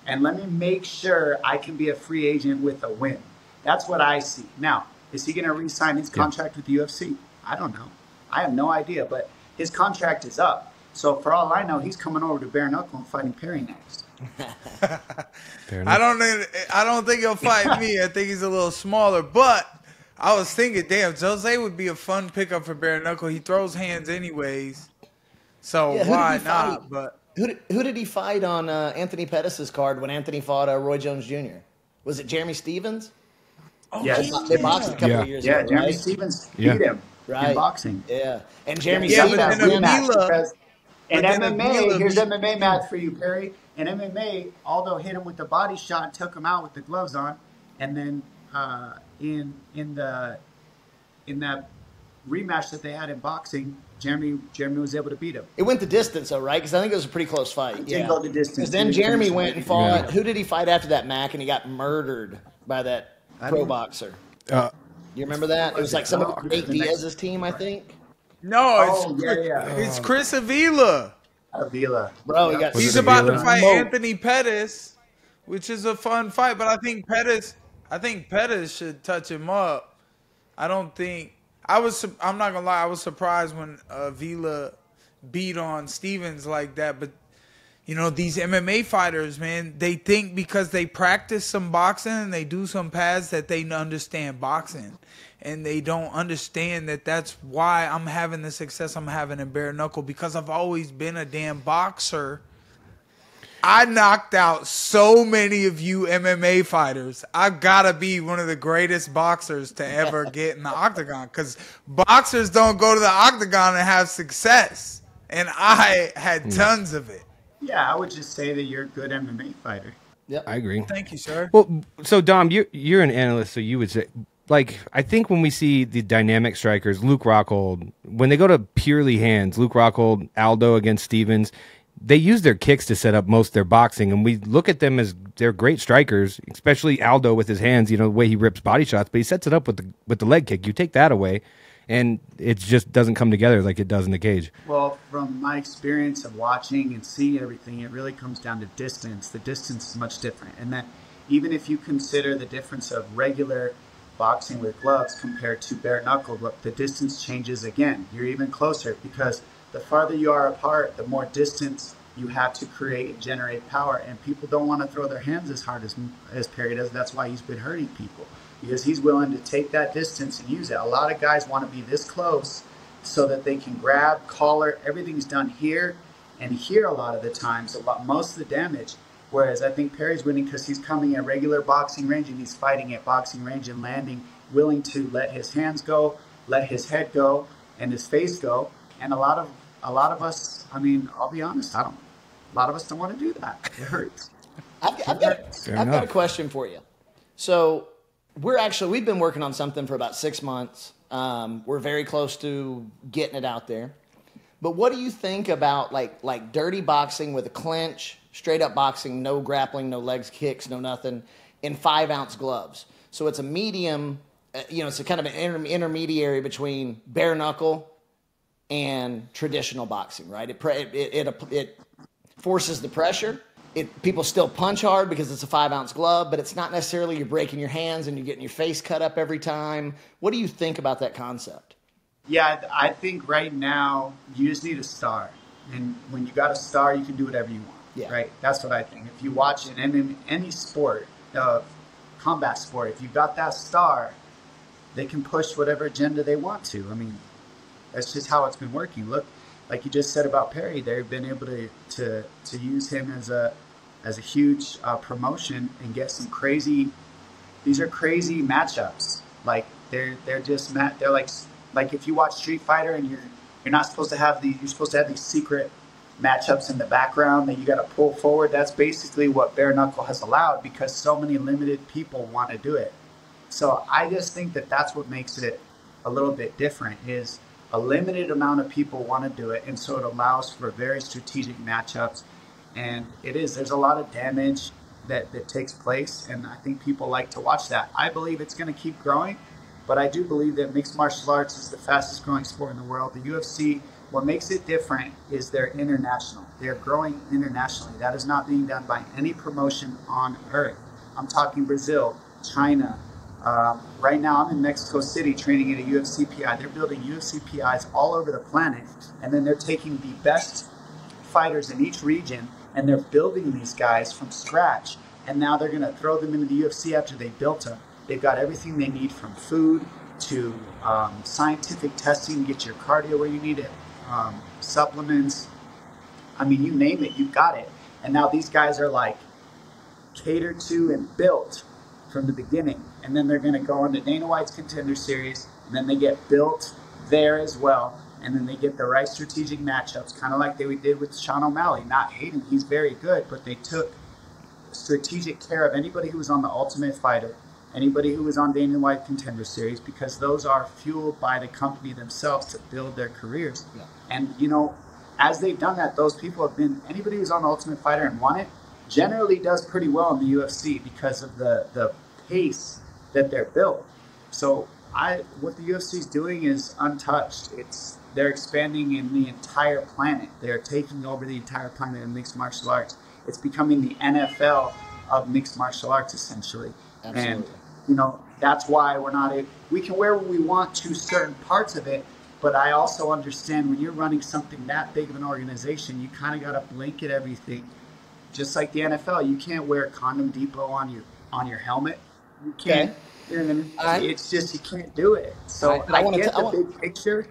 And let me make sure I can be a free agent with a win. That's what I see. Now, is he going to re-sign his contract with the UFC? I don't know. I have no idea, but his contract is up. So for all I know, he's coming over to Bare Knuckle and fighting Perry next. I don't think he'll fight me. I think he's a little smaller. But I was thinking, damn, Jose would be a fun pickup for Bare Knuckle. He throws hands anyways. So why not? But Who did he fight on Anthony Pettis' card when Anthony fought Roy Jones Jr.? Was it Jeremy Stevens? Oh, yes. They boxed a couple of years ago. Yeah, Jeremy right? Stevens beat him in boxing. Yeah, and Jeremy Yeah, Stevens. but then Avila, in but then MMA, Avila here's beat- MMA math for you, Perry. In MMA, Aldo hit him with the body shot and took him out with the gloves on, and then in that rematch that they had in boxing, Jeremy was able to beat him. It went the distance, though, right? Because I think it was a pretty close fight. It did go the distance. Because then Jeremy went and fought. Who did he fight after that, Mac? And he got murdered by that pro boxer. You remember that? It was like somebody from Nate Diaz's team, I think. no, yeah. it's Chris Avila. Avila. Bro, he got. He's it about to Avila? fight smoked. Anthony Pettis, which is a fun fight. But I think Pettis should touch him up. I don't think. I'm not gonna lie. I was surprised when Avila beat on Stevens like that. But these MMA fighters, man, they think because they practice some boxing and they do some pads that they understand boxing, and they don't understand that that's why I'm having the success I'm having in Bare Knuckle, because I've always been a damn boxer. I knocked out so many of you MMA fighters. I've got to be one of the greatest boxers to ever get in the octagon, because boxers don't go to the octagon and have success. And I had tons of it. Yeah, I would just say that you're a good MMA fighter. I agree. Thank you, sir. Well, so Dom, you're an analyst, so you would say, like, I think when we see the dynamic strikers, Luke Rockhold, when they go to purely hands, Luke Rockhold, Aldo against Stevens, they use their kicks to set up most of their boxing, and we look at them as they're great strikers, especially Aldo with his hands, the way he rips body shots, but he sets it up with the leg kick. You take that away, and it just doesn't come together like it does in the cage. Well, from my experience of watching and seeing everything, it really comes down to distance. The distance is much different, and that even if you consider the difference of regular boxing with gloves compared to bare knuckle, the distance changes again. You're even closer because the farther you are apart, the more distance you have to create and generate power. And people don't want to throw their hands as hard as Perry does. That's why he's been hurting people, because he's willing to take that distance and use it. A lot of guys want to be this close so that they can grab, collar, everything's done here and here a lot of the times, most of the damage. Whereas I think Perry's winning because he's coming at regular boxing range and he's fighting at boxing range and landing, willing to let his hands go, let his head go, and his face go. And a lot of us, I mean, I'll be honest, a lot of us don't want to do that. It hurts. I've got a question for you. So we've been working on something for about 6 months. We're very close to getting it out there. But what do you think about like dirty boxing with a clinch, straight up boxing, no grappling, no legs kicks, no nothing, in 5-ounce gloves? So it's a medium, it's a kind of an intermediary between bare knuckle and traditional boxing, right? It forces the pressure. People still punch hard because it's a 5-ounce glove, but it's not necessarily you're breaking your hands and you're getting your face cut up every time. What do you think about that concept? Yeah, I think right now you just need a star. And when you got a star, you can do whatever you want, right? That's what I think. If you watch in any sport, combat sport, if you've got that star, they can push whatever agenda they want to. I mean, that's just how it's been working. Look, like you just said about Perry, they've been able to use him as a huge promotion and get some crazy. These are crazy matchups. Like they're like if you watch Street Fighter and you're not supposed to have you're supposed to have these secret matchups in the background that you got to pull forward. That's basically what bare knuckle has allowed because so many limited people want to do it. So I just think that that's what makes it a little bit different is a limited amount of people want to do it, and so it allows for very strategic matchups. And there's a lot of damage that takes place, and I think people like to watch that. I believe it's going to keep growing, but I do believe that mixed martial arts is the fastest growing sport in the world. The UFC, what makes it different is they're international. They're growing internationally. That is not being done by any promotion on earth. I'm talking Brazil, China. Right now, I'm in Mexico City training at a UFC PI. They're building UFC PIs all over the planet, and then they're taking the best fighters in each region, and they're building these guys from scratch. And now they're going to throw them into the UFC after they built them. They've got everything they need from food to scientific testing to get your cardio where you need it, supplements. I mean, you name it, you've got it. And now these guys are like catered to and built from the beginning. And then they're going to go on to Dana White's Contender Series, and then they get built there as well. And then they get the right strategic matchups, kind of like they did with Sean O'Malley. Not hating, he's very good, but they took strategic care of anybody who was on The Ultimate Fighter, anybody who was on Dana White Contender Series, because those are fueled by the company themselves to build their careers. Yeah. And, as they've done that, those people have been, anybody who's on The Ultimate Fighter and won it, generally does pretty well in the UFC because of the pace that they're built. So what the UFC is doing is untouched. They're expanding in the entire planet. They're taking over the entire planet in mixed martial arts. It's becoming the NFL of mixed martial arts, essentially. Absolutely. And, that's why we can wear what we want to certain parts of it, but I also understand when you're running something that big of an organization, you kind of got to blanket everything. Just like the NFL, you can't wear Condom Depot on your helmet. You can't. Okay. It's just you can't do it. So I get the big picture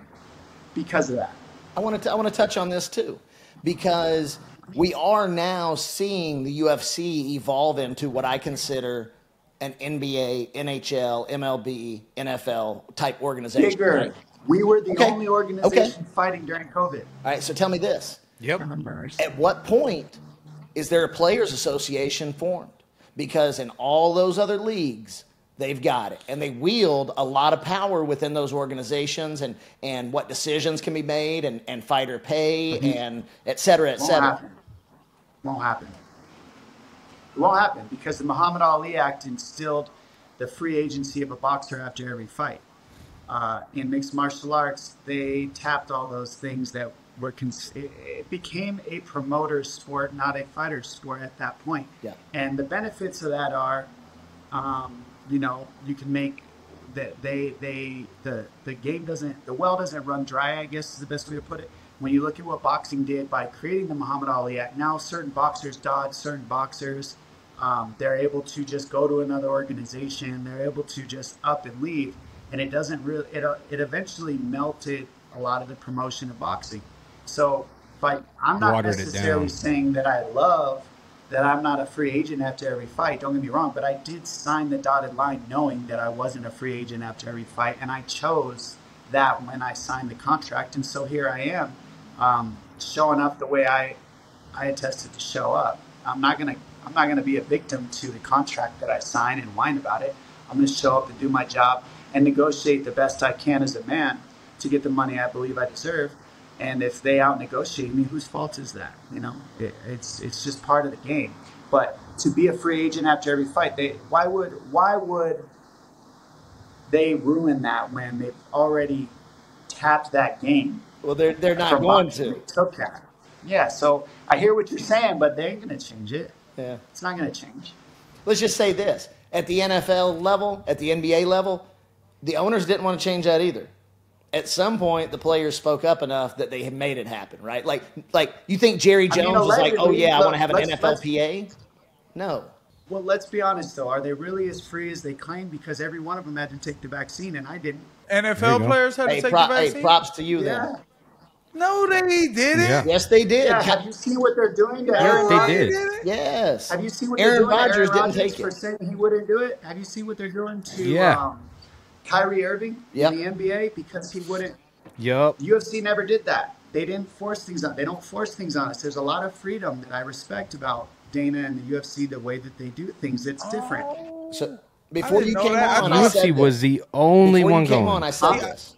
because of that. I want to touch on this too, because we are now seeing the UFC evolve into what I consider an NBA, NHL, MLB, NFL type organization. Bigger. Right? We were the only organization fighting during COVID. All right. So tell me this. Yep. At what point is there a players association formed? Because in all those other leagues, they've got it. And they wield a lot of power within those organizations and what decisions can be made and fighter pay and et cetera, et cetera. Won't happen. It won't happen because the Muhammad Ali Act instilled the free agency of a boxer after every fight. In mixed martial arts, they tapped all those things that were it became a promoter sport, not a fighter sport at that point. Yeah. And the benefits of that are, you can make that the game the well doesn't run dry, I guess is the best way to put it. When you look at what boxing did by creating the Muhammad Ali Act, now certain boxers dodge certain boxers. They're able to just go to another organization. They're able to just up and leave. And it doesn't really, it eventually melted a lot of the promotion of boxing. So I'm not necessarily saying that I love that I'm not a free agent after every fight. Don't get me wrong, but I did sign the dotted line knowing that I wasn't a free agent after every fight. And I chose that when I signed the contract. And so here I am, showing up the way I attested to show up. I'm not gonna be a victim to the contract that I signed and whine about it. I'm gonna show up and do my job and negotiate the best I can as a man to get the money I believe I deserve. And if they out-negotiate me, whose fault is that? It's just part of the game. But to be a free agent after every fight, why would they ruin that when they've already tapped that game? Well, they're not going to. Took that. Yeah, so I hear what you're saying, but they ain't going to change it. Yeah. It's not going to change. Let's just say this. At the NFL level, at the NBA level, the owners didn't want to change that either. At some point, the players spoke up enough that they had made it happen, right? Like you think Jerry Jones was like, oh, yeah, I want to have an NFLPA? No. Well, let's be honest, though. Are they really as free as they claim? Because every one of them had to take the vaccine, and I didn't. NFL players had to take the vaccine? Hey, props to you then. No, they didn't. Yeah. Yes, they did. Yeah, have you seen what they're doing to Aaron Rodgers? They did. Yes. Have you seen what Aaron they're doing Rodgers to Aaron didn't Rodgers take for it. saying he wouldn't do it? Have you seen what they're doing to Kyrie Irving in the NBA because he wouldn't? Yep. UFC never did that. They didn't force things on. They don't force things on us. There's a lot of freedom that I respect about Dana and the UFC, the way that they do things. It's different. So before you came on, UFC was the only one going. Before you came on, I said this.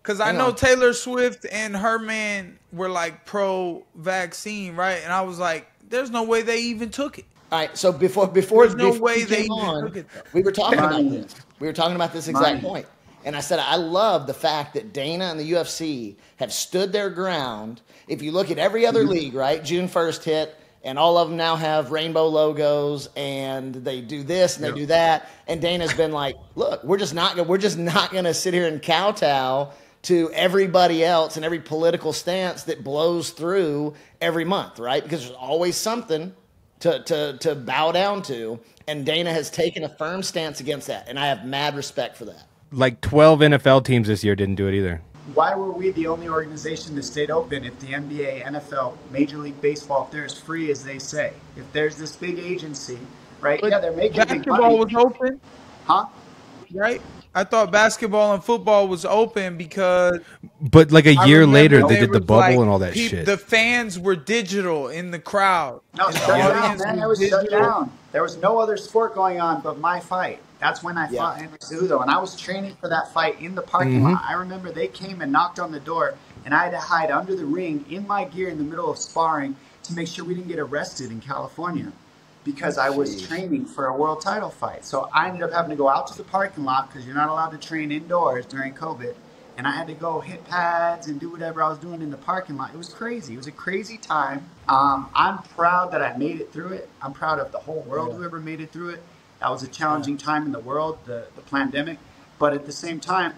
Because I know Taylor Swift and her man were like pro-vaccine, right? And I was like, there's no way they even took it. All right, so before no way they came on, took it. we were talking about this. We were talking about this exact point. And I said, I love the fact that Dana and the UFC have stood their ground. If you look at every other league, right? June 1st hit, and all of them now have rainbow logos, and they do this and they do that. And Dana's been like, look, we're just not going to sit here and kowtow to everybody else and every political stance that blows through every month, right? Because there's always something to bow down to. And Dana has taken a firm stance against that. And I have mad respect for that. Like 12 NFL teams this year didn't do it either. Why were we the only organization that stayed open if the NBA, NFL, Major League Baseball, if they're as free as they say? If there's this big agency, right? But yeah, they're making big basketball money. was open, Huh? right? I thought basketball and football was open because But like a year later, they there did the was, bubble like, and all that shit. The fans were digital in the crowd. No, And the shut down, audience man. was It was shut digital. down. There was no other sport going on but my fight. That's when I fought Henry Cejudo, and I was training for that fight in the parking lot. I remember they came and knocked on the door, and I had to hide under the ring in my gear in the middle of sparring to make sure we didn't get arrested in California because I was training for a world title fight. So I ended up having to go out to the parking lot because you're not allowed to train indoors during COVID, and I had to go hit pads and do whatever I was doing in the parking lot. It was crazy. It was a crazy time. I'm proud that I made it through it. I'm proud of the whole world who ever made it through it. That was a challenging time in the world, the pandemic. But at the same time,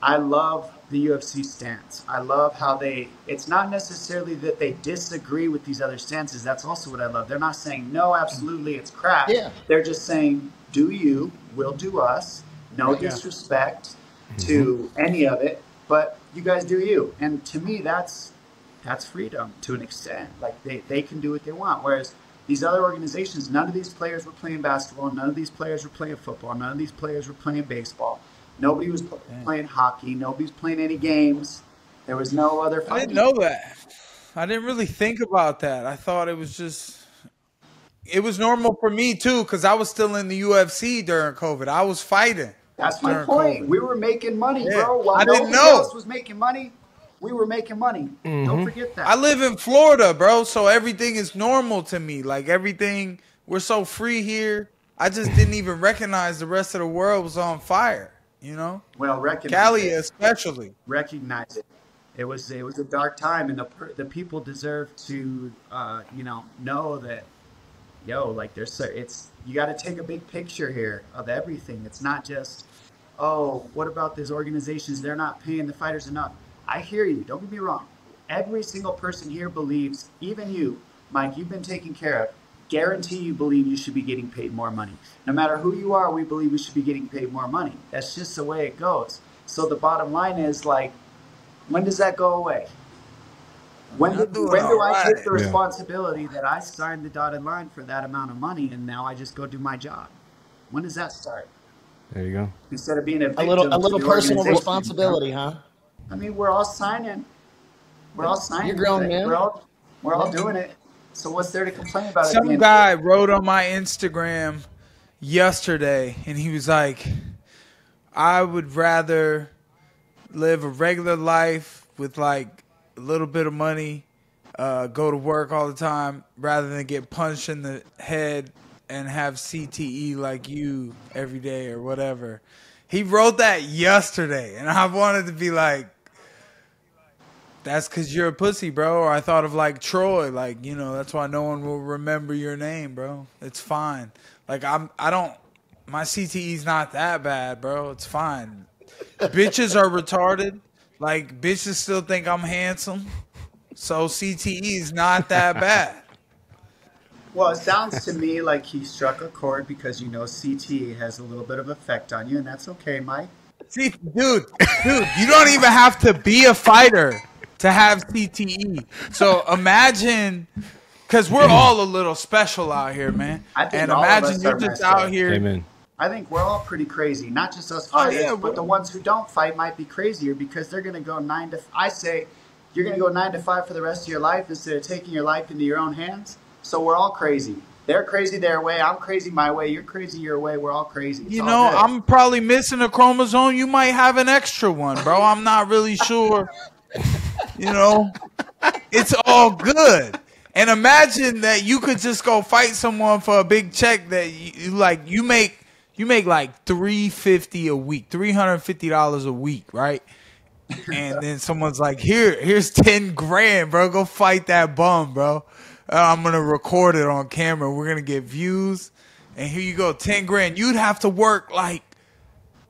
I love the UFC stance. I love how it's not necessarily that they disagree with these other stances. That's also what I love. They're not saying, no, absolutely, it's crap. Yeah. They're just saying, do you, we'll do us. No disrespect to any of it, but you guys do you. And to me, that's freedom to an extent. Like they can do what they want. Whereas these other organizations, none of these players were playing basketball. None of these players were playing football. None of these players were playing baseball. Nobody was playing hockey. Nobody was playing any games. There was no other fighting. I didn't know that. I didn't really think about that. I thought it was just It was normal for me too, because I was still in the UFC during COVID. I was fighting. That's my during point. COVID. We were making money, Yeah. bro. While I didn't nobody know. else was making money, we were making money. Don't forget that. I live in Florida, bro, so everything is normal to me. Like everything, we're so free here. I just didn't even recognize the rest of the world was on fire. You know, Well, recognize Cali it. especially. Recognize it. It was a dark time, and the people deserve to know that, like it's you got to take a big picture here of everything. It's not just, oh, what about these organizations? They're not paying the fighters enough. I hear you. Don't get me wrong. Every single person here believes, even you, Mike, you've been taken care of. Guarantee you believe you should be getting paid more money. No matter who you are, we believe we should be getting paid more money. That's just the way it goes. So the bottom line is, like, when does that go away? When do I take the responsibility that I signed the dotted line for that amount of money and now I just go do my job? When does that start? There you go. Instead of being a victim A little to the personal organization, responsibility, huh? I mean, we're all signing. We're all signing. You're grown, man. We're all doing it. So what's there to complain about? Some guy wrote on my Instagram yesterday, and he was like, I would rather live a regular life with like a little bit of money, go to work all the time, rather than get punched in the head and have CTE like you every day or whatever. He wrote that yesterday, and I wanted to be like, that's because you're a pussy, bro. Or I thought of like Troy, like, that's why no one will remember your name, bro. It's fine. Like my CTE's not that bad, bro. It's fine. Bitches are retarded. Like bitches still think I'm handsome. So CTE is not that bad. Well, it sounds to me like he struck a chord because CTE has a little bit of effect on you, and that's okay, Mike. See, dude, you don't even have to be a fighter to have CTE. So imagine, because we're all a little special out here, man. And imagine you're just out here. Amen. I think we're all pretty crazy. Not just us fighters, but the ones who don't fight might be crazier because they're going to go 9 to. I say, you're going to go 9 to 5 for the rest of your life instead of taking your life into your own hands. So we're all crazy. They're crazy their way. I'm crazy my way. You're crazy your way. We're all crazy. It's all good. I'm probably missing a chromosome. You might have an extra one, bro. I'm not really sure. It's all good. And imagine that you could just go fight someone for a big check that you make like $350 a week, $350 a week, right? And then someone's like, here's 10 grand, bro. Go fight that bum, bro. I'm gonna record it on camera. We're gonna get views, and here you go, 10 grand. You'd have to work like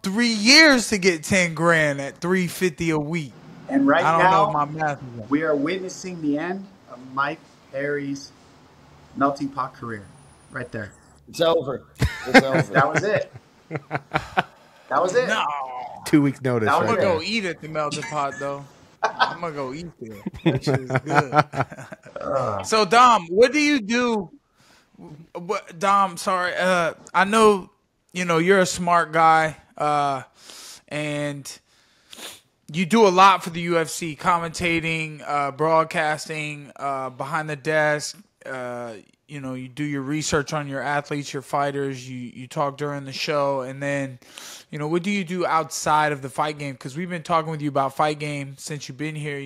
3 years to get 10 grand at $350 a week. And right I don't now, know if my math is right. we are witnessing the end of Mike Perry's melting pot career. Right there. It's over. It's over. That was it. That was it. No, 2 weeks notice. That I'm was Right gonna there. go eat at the melting pot though. I'm gonna go eat there. That shit is good. So Dom, what do you do? Dom, sorry. I know you're a smart guy, and you do a lot for the UFC, commentating, broadcasting, behind the desk. You do your research on your athletes, your fighters. You talk during the show, and then, what do you do outside of the fight game? Because we've been talking with you about fight game since you've been here.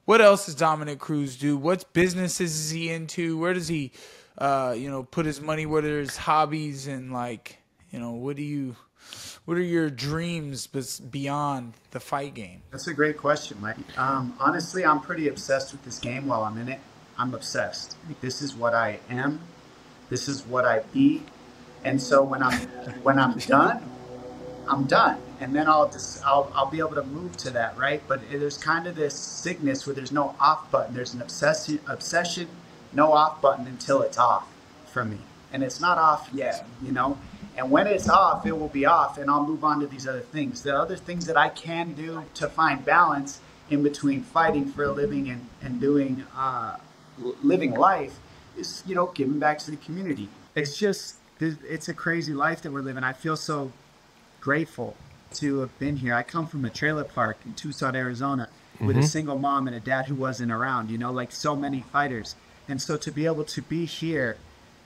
What else does Dominick Cruz do? What businesses is he into? Where does he, put his money? What are his hobbies? And what are your dreams beyond the fight game? That's a great question, Mike. Honestly, I'm pretty obsessed with this game while I'm in it. I'm obsessed. This is what I am. This is what I be. And so when I'm done, I'm done. And then I'll be able to move to that, right? But there's kind of this sickness where there's no off button. There's an obsession, no off button until it's off for me. And it's not off yet, And when it's off, it will be off, and I'll move on to these other things. The other things that I can do to find balance in between fighting for a living and doing living life is, giving back to the community. It's a crazy life that we're living. I feel so grateful to have been here. I come from a trailer park in Tucson, Arizona, with a single mom and a dad who wasn't around, like so many fighters. And so to be able to be here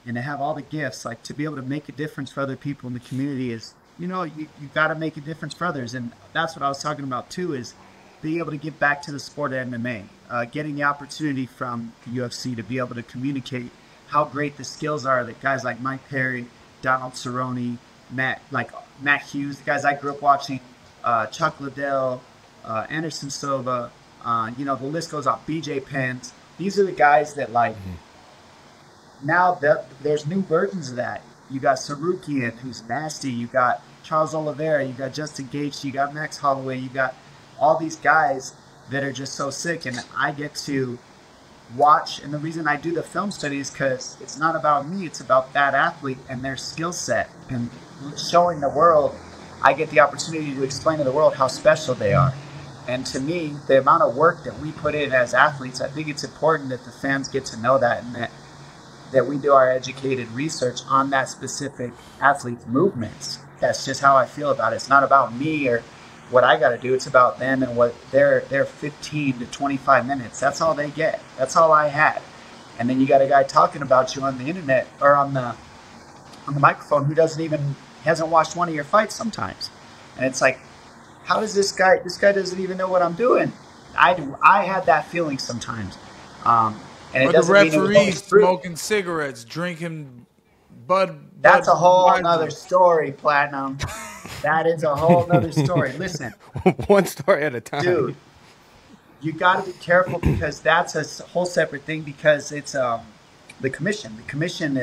and to have all the gifts, like to be able to make a difference for other people in the community is, you know, you got to make a difference for others. And that's what I was talking about too, is being able to give back to the sport of MMA, getting the opportunity from the UFC to be able to communicate how great the skills are that guys like Mike Perry, Donald Cerrone, Matt Hughes, the guys I grew up watching, Chuck Liddell, Anderson Silva, you know, the list goes on, BJ Penn. These are the guys that, like, now that there's new versions of that. You got Sarukian, who's nasty. You got Charles Oliveira. You got Justin Gaethje. You got Max Holloway. You got all these guys that are just so sick. And I get to watch. And the reason I do the film study is because it's not about me. It's about that athlete and their skill set. And showing the world, I get the opportunity to explain to the world how special they are. And to me, the amount of work that we put in as athletes, I think it's important that the fans get to know that, and that we do our educated research on that specific athlete's movements. That's just how I feel about it. It's not about me or what I got to do. It's about them and what their 15 to 25 minutes. That's all they get. That's all I had. And then you got a guy talking about you on the internet or on the microphone who hasn't watched one of your fights sometimes. And it's like, how does this guy doesn't even know what I'm doing? I had that feeling sometimes. And it or the doesn't mean referees smoking cigarettes, drinking Bud. That's a whole nother story, Platinum. That is a whole nother story. Listen. One story at a time. Dude, you got to be careful because that's a whole separate thing because it's the commission. The commission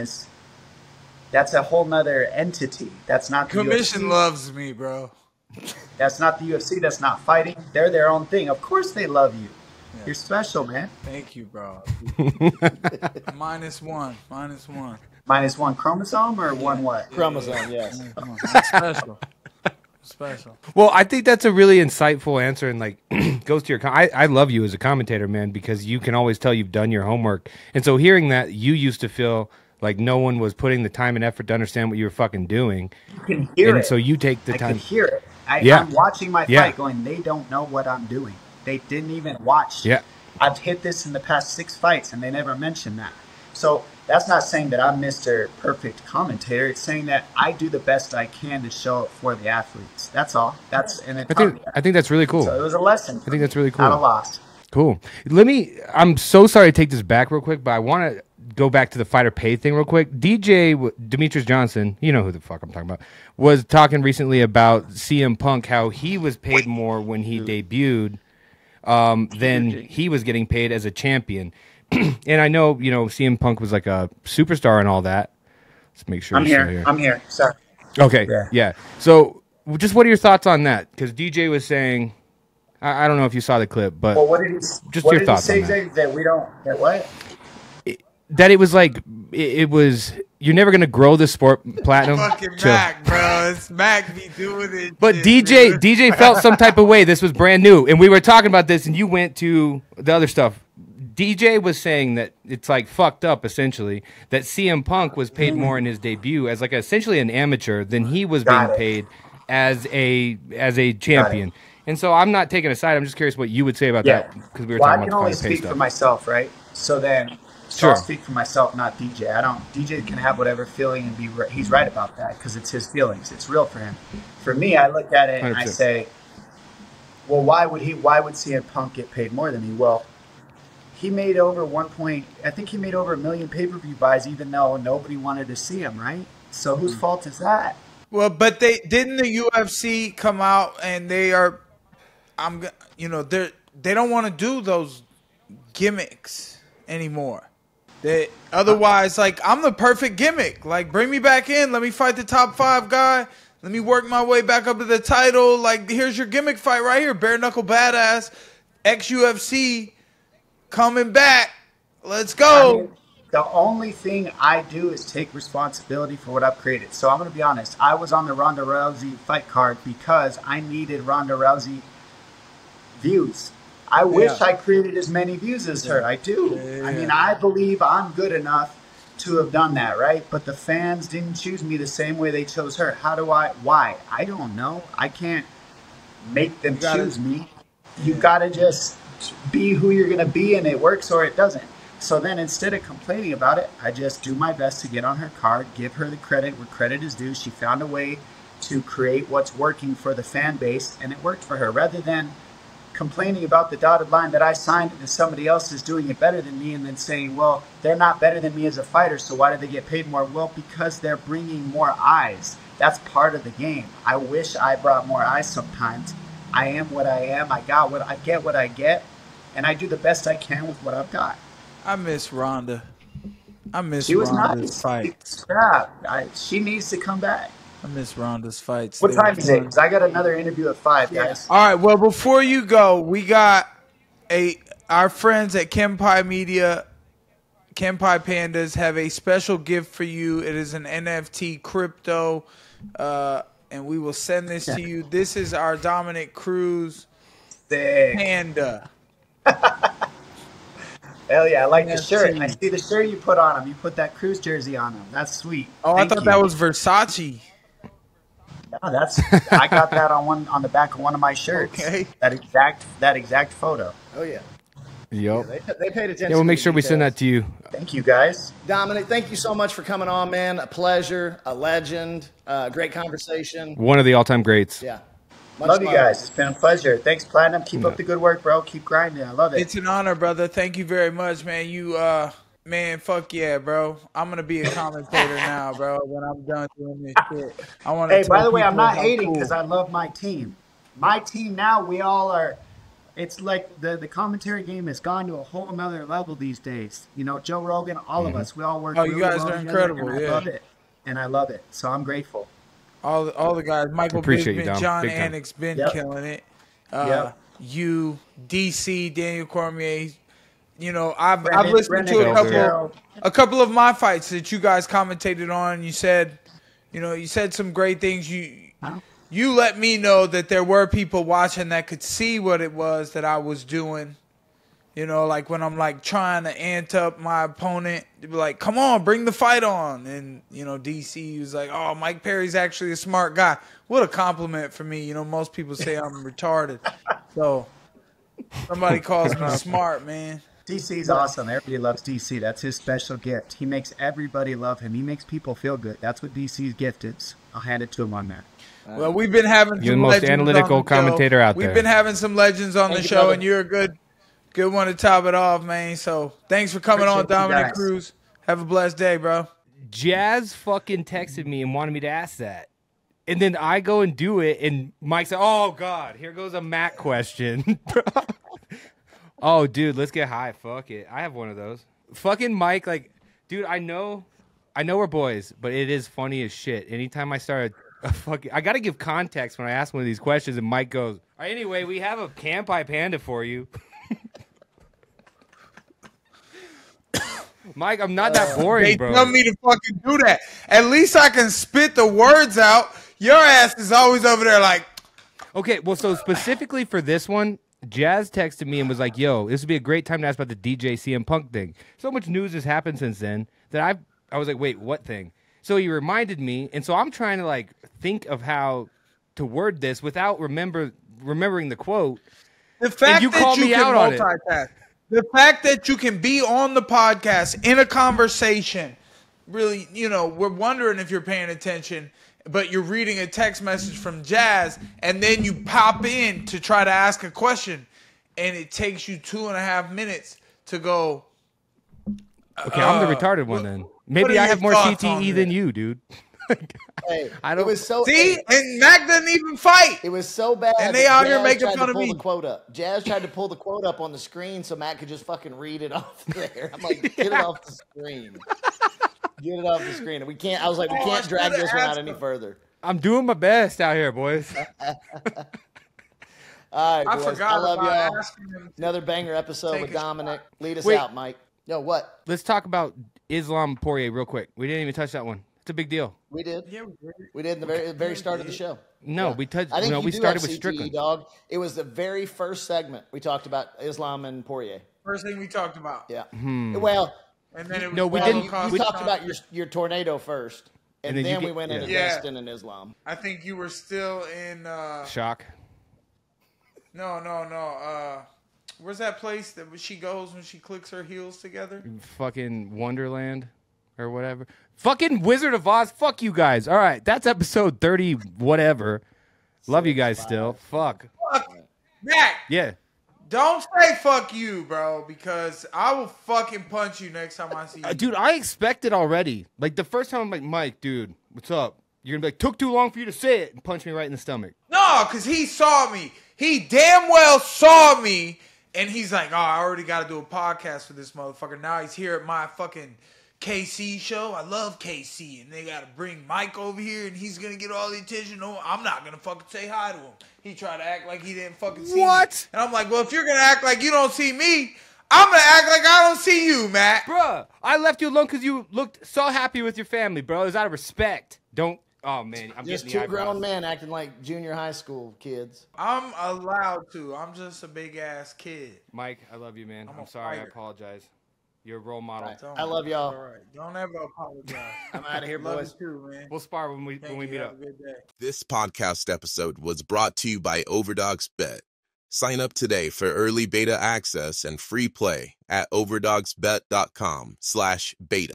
that's a whole nother entity. That's not the Commission UFC. loves me, bro. That's not the UFC. That's not fighting. They're their own thing. Of course they love you. Yeah. You're special, man. Thank you, bro. -1. -1 chromosome or one what? Chromosome, yes. That's special. Special. Well, I think that's a really insightful answer, and like goes to your. I love you as a commentator, man, because you can always tell you've done your homework. And so hearing that, you used to feel like no one was putting the time and effort to understand what you were fucking doing. You can hear it. So you take the time. I can hear it. I'm watching my fight going, they don't know what I'm doing. They didn't even watch. Yeah. I've hit this in the past 6 fights, and they never mentioned that. So that's not saying that I'm Mr. Perfect Commentator. It's saying that I do the best I can to show it for the athletes. That's all. I think that's really cool. So it was a lesson. I think that's really cool. Not a loss. Cool. I'm so sorry to take this back real quick, but I want to go back to the fighter pay thing real quick. Demetrius Johnson, you know who the fuck I'm talking about, was talking recently about CM Punk, how he was paid more when he debuted than he was getting paid as a champion. And I know, CM Punk was like a superstar and all that. Let's make sure I'm here. Sorry. Okay. Yeah. So just what are your thoughts on that? Because DJ was saying, I don't know if you saw the clip, but what did he say that we don't, that what? That it was like, it was, you're never going to grow the sport, Platinum. Fucking Mac, bro. It's Mac be doing it. But DJ felt some type of way. This was brand new. And we were talking about this, and you went to the other stuff. DJ was saying that it's like fucked up, essentially, that CM Punk was paid more in his debut as like essentially an amateur than he was being paid as a champion. And so I'm not taking a side. I'm just curious what you would say about that, because we were talking about the fighter pay stuff. I can only speak for myself, right? So I'll speak for myself, not DJ. DJ can have whatever feeling and he's right about that because it's his feelings. It's real for him. For me, I look at it and 100%. I say, well, why would CM Punk get paid more than me? Well, he made over I think he made over 1 million pay-per-view buys, even though nobody wanted to see him, right? So whose fault is that? Well, but didn't the UFC come out and they don't want to do those gimmicks anymore. Otherwise, like, I'm the perfect gimmick. Like, bring me back in. Let me fight the top 5 guy. Let me work my way back up to the title. Like, here's your gimmick fight right here. Bare knuckle badass, ex-UFC, coming back. Let's go. I mean, the only thing I do is take responsibility for what I've created. So I'm going to be honest. I was on the Ronda Rousey fight card because I needed Ronda Rousey views. I wish I created as many views as her. I do. Yeah. I mean, I believe I'm good enough to have done that, right? But the fans didn't choose me the same way they chose her. Why? I don't know. I can't make them choose me. You got to just be who you're going to be, and it works or it doesn't. So then instead of complaining about it, I just do my best to get on her card, give her the credit where credit is due. She found a way to create what's working for the fan base, and it worked for her. Rather than complaining about the dotted line that I signed and somebody else is doing it better than me, and then saying, well, they're not better than me as a fighter, so why do they get paid more? Well, because they're bringing more eyes. That's part of the game. I wish I brought more eyes sometimes. I am what I am. I get what I get, and I do the best I can with what I've got. I miss Ronda. I miss She was Ronda's nice. fights. She needs to come back. I miss Ronda's fights. What They time were is it? fun. 'Cause I got another interview at 5, guys. All right. Well, before you go, we got our friends at Kenpai Media, Kenpai Pandas have a special gift for you. It is an NFT crypto, and we will send this to you. This is our Dominic Cruz Sick. Panda. Hell yeah, I like the NFT. shirt. I see the shirt you put on him. You put that Cruise jersey on him. That's sweet. Oh, Thank I thought you. that was Versace. No, I got that on the back of one of my shirts. Okay. That exact photo. Oh yeah. Yep. They paid attention. Yeah, we'll make to sure the we send that details. to you. Thank you, guys. Dominic, thank you so much for coming on, man. A pleasure, a legend, great conversation. One of the all-time greats. Yeah. Much Love you guys. It's been a pleasure. Thanks, Platinum. Keep up the good work, bro. Keep grinding. I love it. It's an honor, brother. Thank you very much, man. Man, fuck yeah, bro. I'm gonna be a commentator now, bro. When I'm done doing this shit, I want to. Hey, by the way, I'm not hating because I love my team. My team now, we all are. It's like the commentary game has gone to a whole nother level these days. You know, Joe Rogan, all of us, we all work. Oh, you really guys well are together, incredible, and yeah. I love it, and I love it. So I'm grateful. all the guys. Michael Appreciate you, Bisping, Dom. John Big time. Anik's been Yep. killing it. Yep. You, DC, Daniel Cormier. You know, I've Brennan- listened to Brennan a couple of my fights that you guys commentated on. You said some great things. You let me know that there were people watching that could see what it was that I was doing. You know, like when I'm like trying to ant up my opponent, to be like, come on, bring the fight on. And, you know, DC was like, oh, Mike Perry's actually a smart guy. What a compliment for me. You know, most people say I'm retarded. So somebody calls me smart, man. DC's awesome. Everybody loves DC. That's his special gift. He makes everybody love him. He makes people feel good. That's what DC's gift is. I'll hand it to him on that. Well, we've been having You're the some most legends analytical on the show. commentator out We've there. been having some legends on the Thank you, show, brother. and you're a good one to top it off, man. So thanks for coming on, Appreciate you Dominic guys. Cruz. Have a blessed day, bro. Jazz fucking texted me and wanted me to ask that. And then I go and do it, and Mike said, oh, God, here goes a Mac question. Oh, dude, let's get high. Fuck it. I have one of those. Fucking Mike, like, dude, I know we're boys, but it is funny as shit. Anytime I start I got to give context when I ask one of these questions, and Mike goes, all right, anyway, we have a Kenpai Panda for you. Mike, I'm not that boring, They bro. tell me to fucking do that. At least I can spit the words out. Your ass is always over there like, Okay, well, so specifically for this one, Jazz texted me and was like, yo, this would be a great time to ask about the DJ CM Punk thing. So much news has happened since then that I was like, wait, what thing? So he reminded me, and so I'm trying to like think of how to word this without remembering the quote. the fact you that called you me can out on it. multitask, the fact that you can be on the podcast in a conversation, really, you know, we're wondering if you're paying attention, but you're reading a text message from Jazz, and then you pop in to try to ask a question, and it takes you 2.5 minutes to go. Okay, I'm the retarded one then. Maybe are I your have more thoughts on CTE than this? you, dude. Hey, I don't- It was so. See, and Mac doesn't even fight. It was so bad. And they that out here Jazz making tried fun to of pull me. The quote up. Jazz tried to pull the quote up on the screen so Matt could just fucking read it off there. I'm like, get it off the screen. Get it off the screen. And we can't. I was like, we Oh, can't I drag should've this one out asked any him. further. I'm doing my best out here, boys. All right, I boys. forgot I love about y'all. asking him. Another banger episode Take with a shot. Dominic. Lead us Wait. out, Mike. Yo, what? Let's talk about Islam Poirier real quick. We didn't even touch that one. It's a big deal. We did. Yeah, We did in the very start of the show. No, Yeah. we touched. I think No, you we do started have with CTE, Strickland. dog. It was the very first segment we talked about Islam and Poirier. first thing we talked about. Yeah. Hmm. Well, And then it was No, we well, didn't- You talked about your tornado first, and, And then you then we get- went into yeah. Destin and Islam. I think you were still in. Shock. No. Where's that place that she goes when she clicks her heels together? Fucking Wonderland or whatever. Fucking Wizard of Oz. Fuck you guys. All right, that's episode 30 whatever. Love you guys still. Fuck. Mac, Yeah. don't say fuck you, bro, because I will fucking punch you next time I see you. Dude, I expect it already. Like, the first time I'm like, Mike, dude, what's up? You're going to be like, took too long for you to say it, and punch me right in the stomach. No, because he saw me. He damn well saw me, and he's like, oh, I already got to do a podcast for this motherfucker. Now he's here at my fucking KC show. I love KC, and they got to bring Mike over here, and he's going to get all the attention. No, I'm not going to fucking say hi to him. He tried to act like he didn't fucking see me. What? And I'm like, well, if you're going to act like you don't see me, I'm going to act like I don't see you, Matt. Bruh, I left you alone because you looked so happy with your family, bro. It was out of respect. Don't. Oh, man. I'm Just getting the two grown eyebrows. men acting like junior high school kids. I'm allowed to. I'm just a big-ass kid. Mike, I love you, man. I'm I'm a sorry. I fighter. apologize. You're a role model. Don't. I love y'all. All right. Don't ever apologize. I'm out of here, Love boys. you too, man. We'll spar when we Thank meet you. up. Have a good day. This podcast episode was brought to you by Overdogs Bet. Sign up today for early beta access and free play at overdogsbet.com/beta.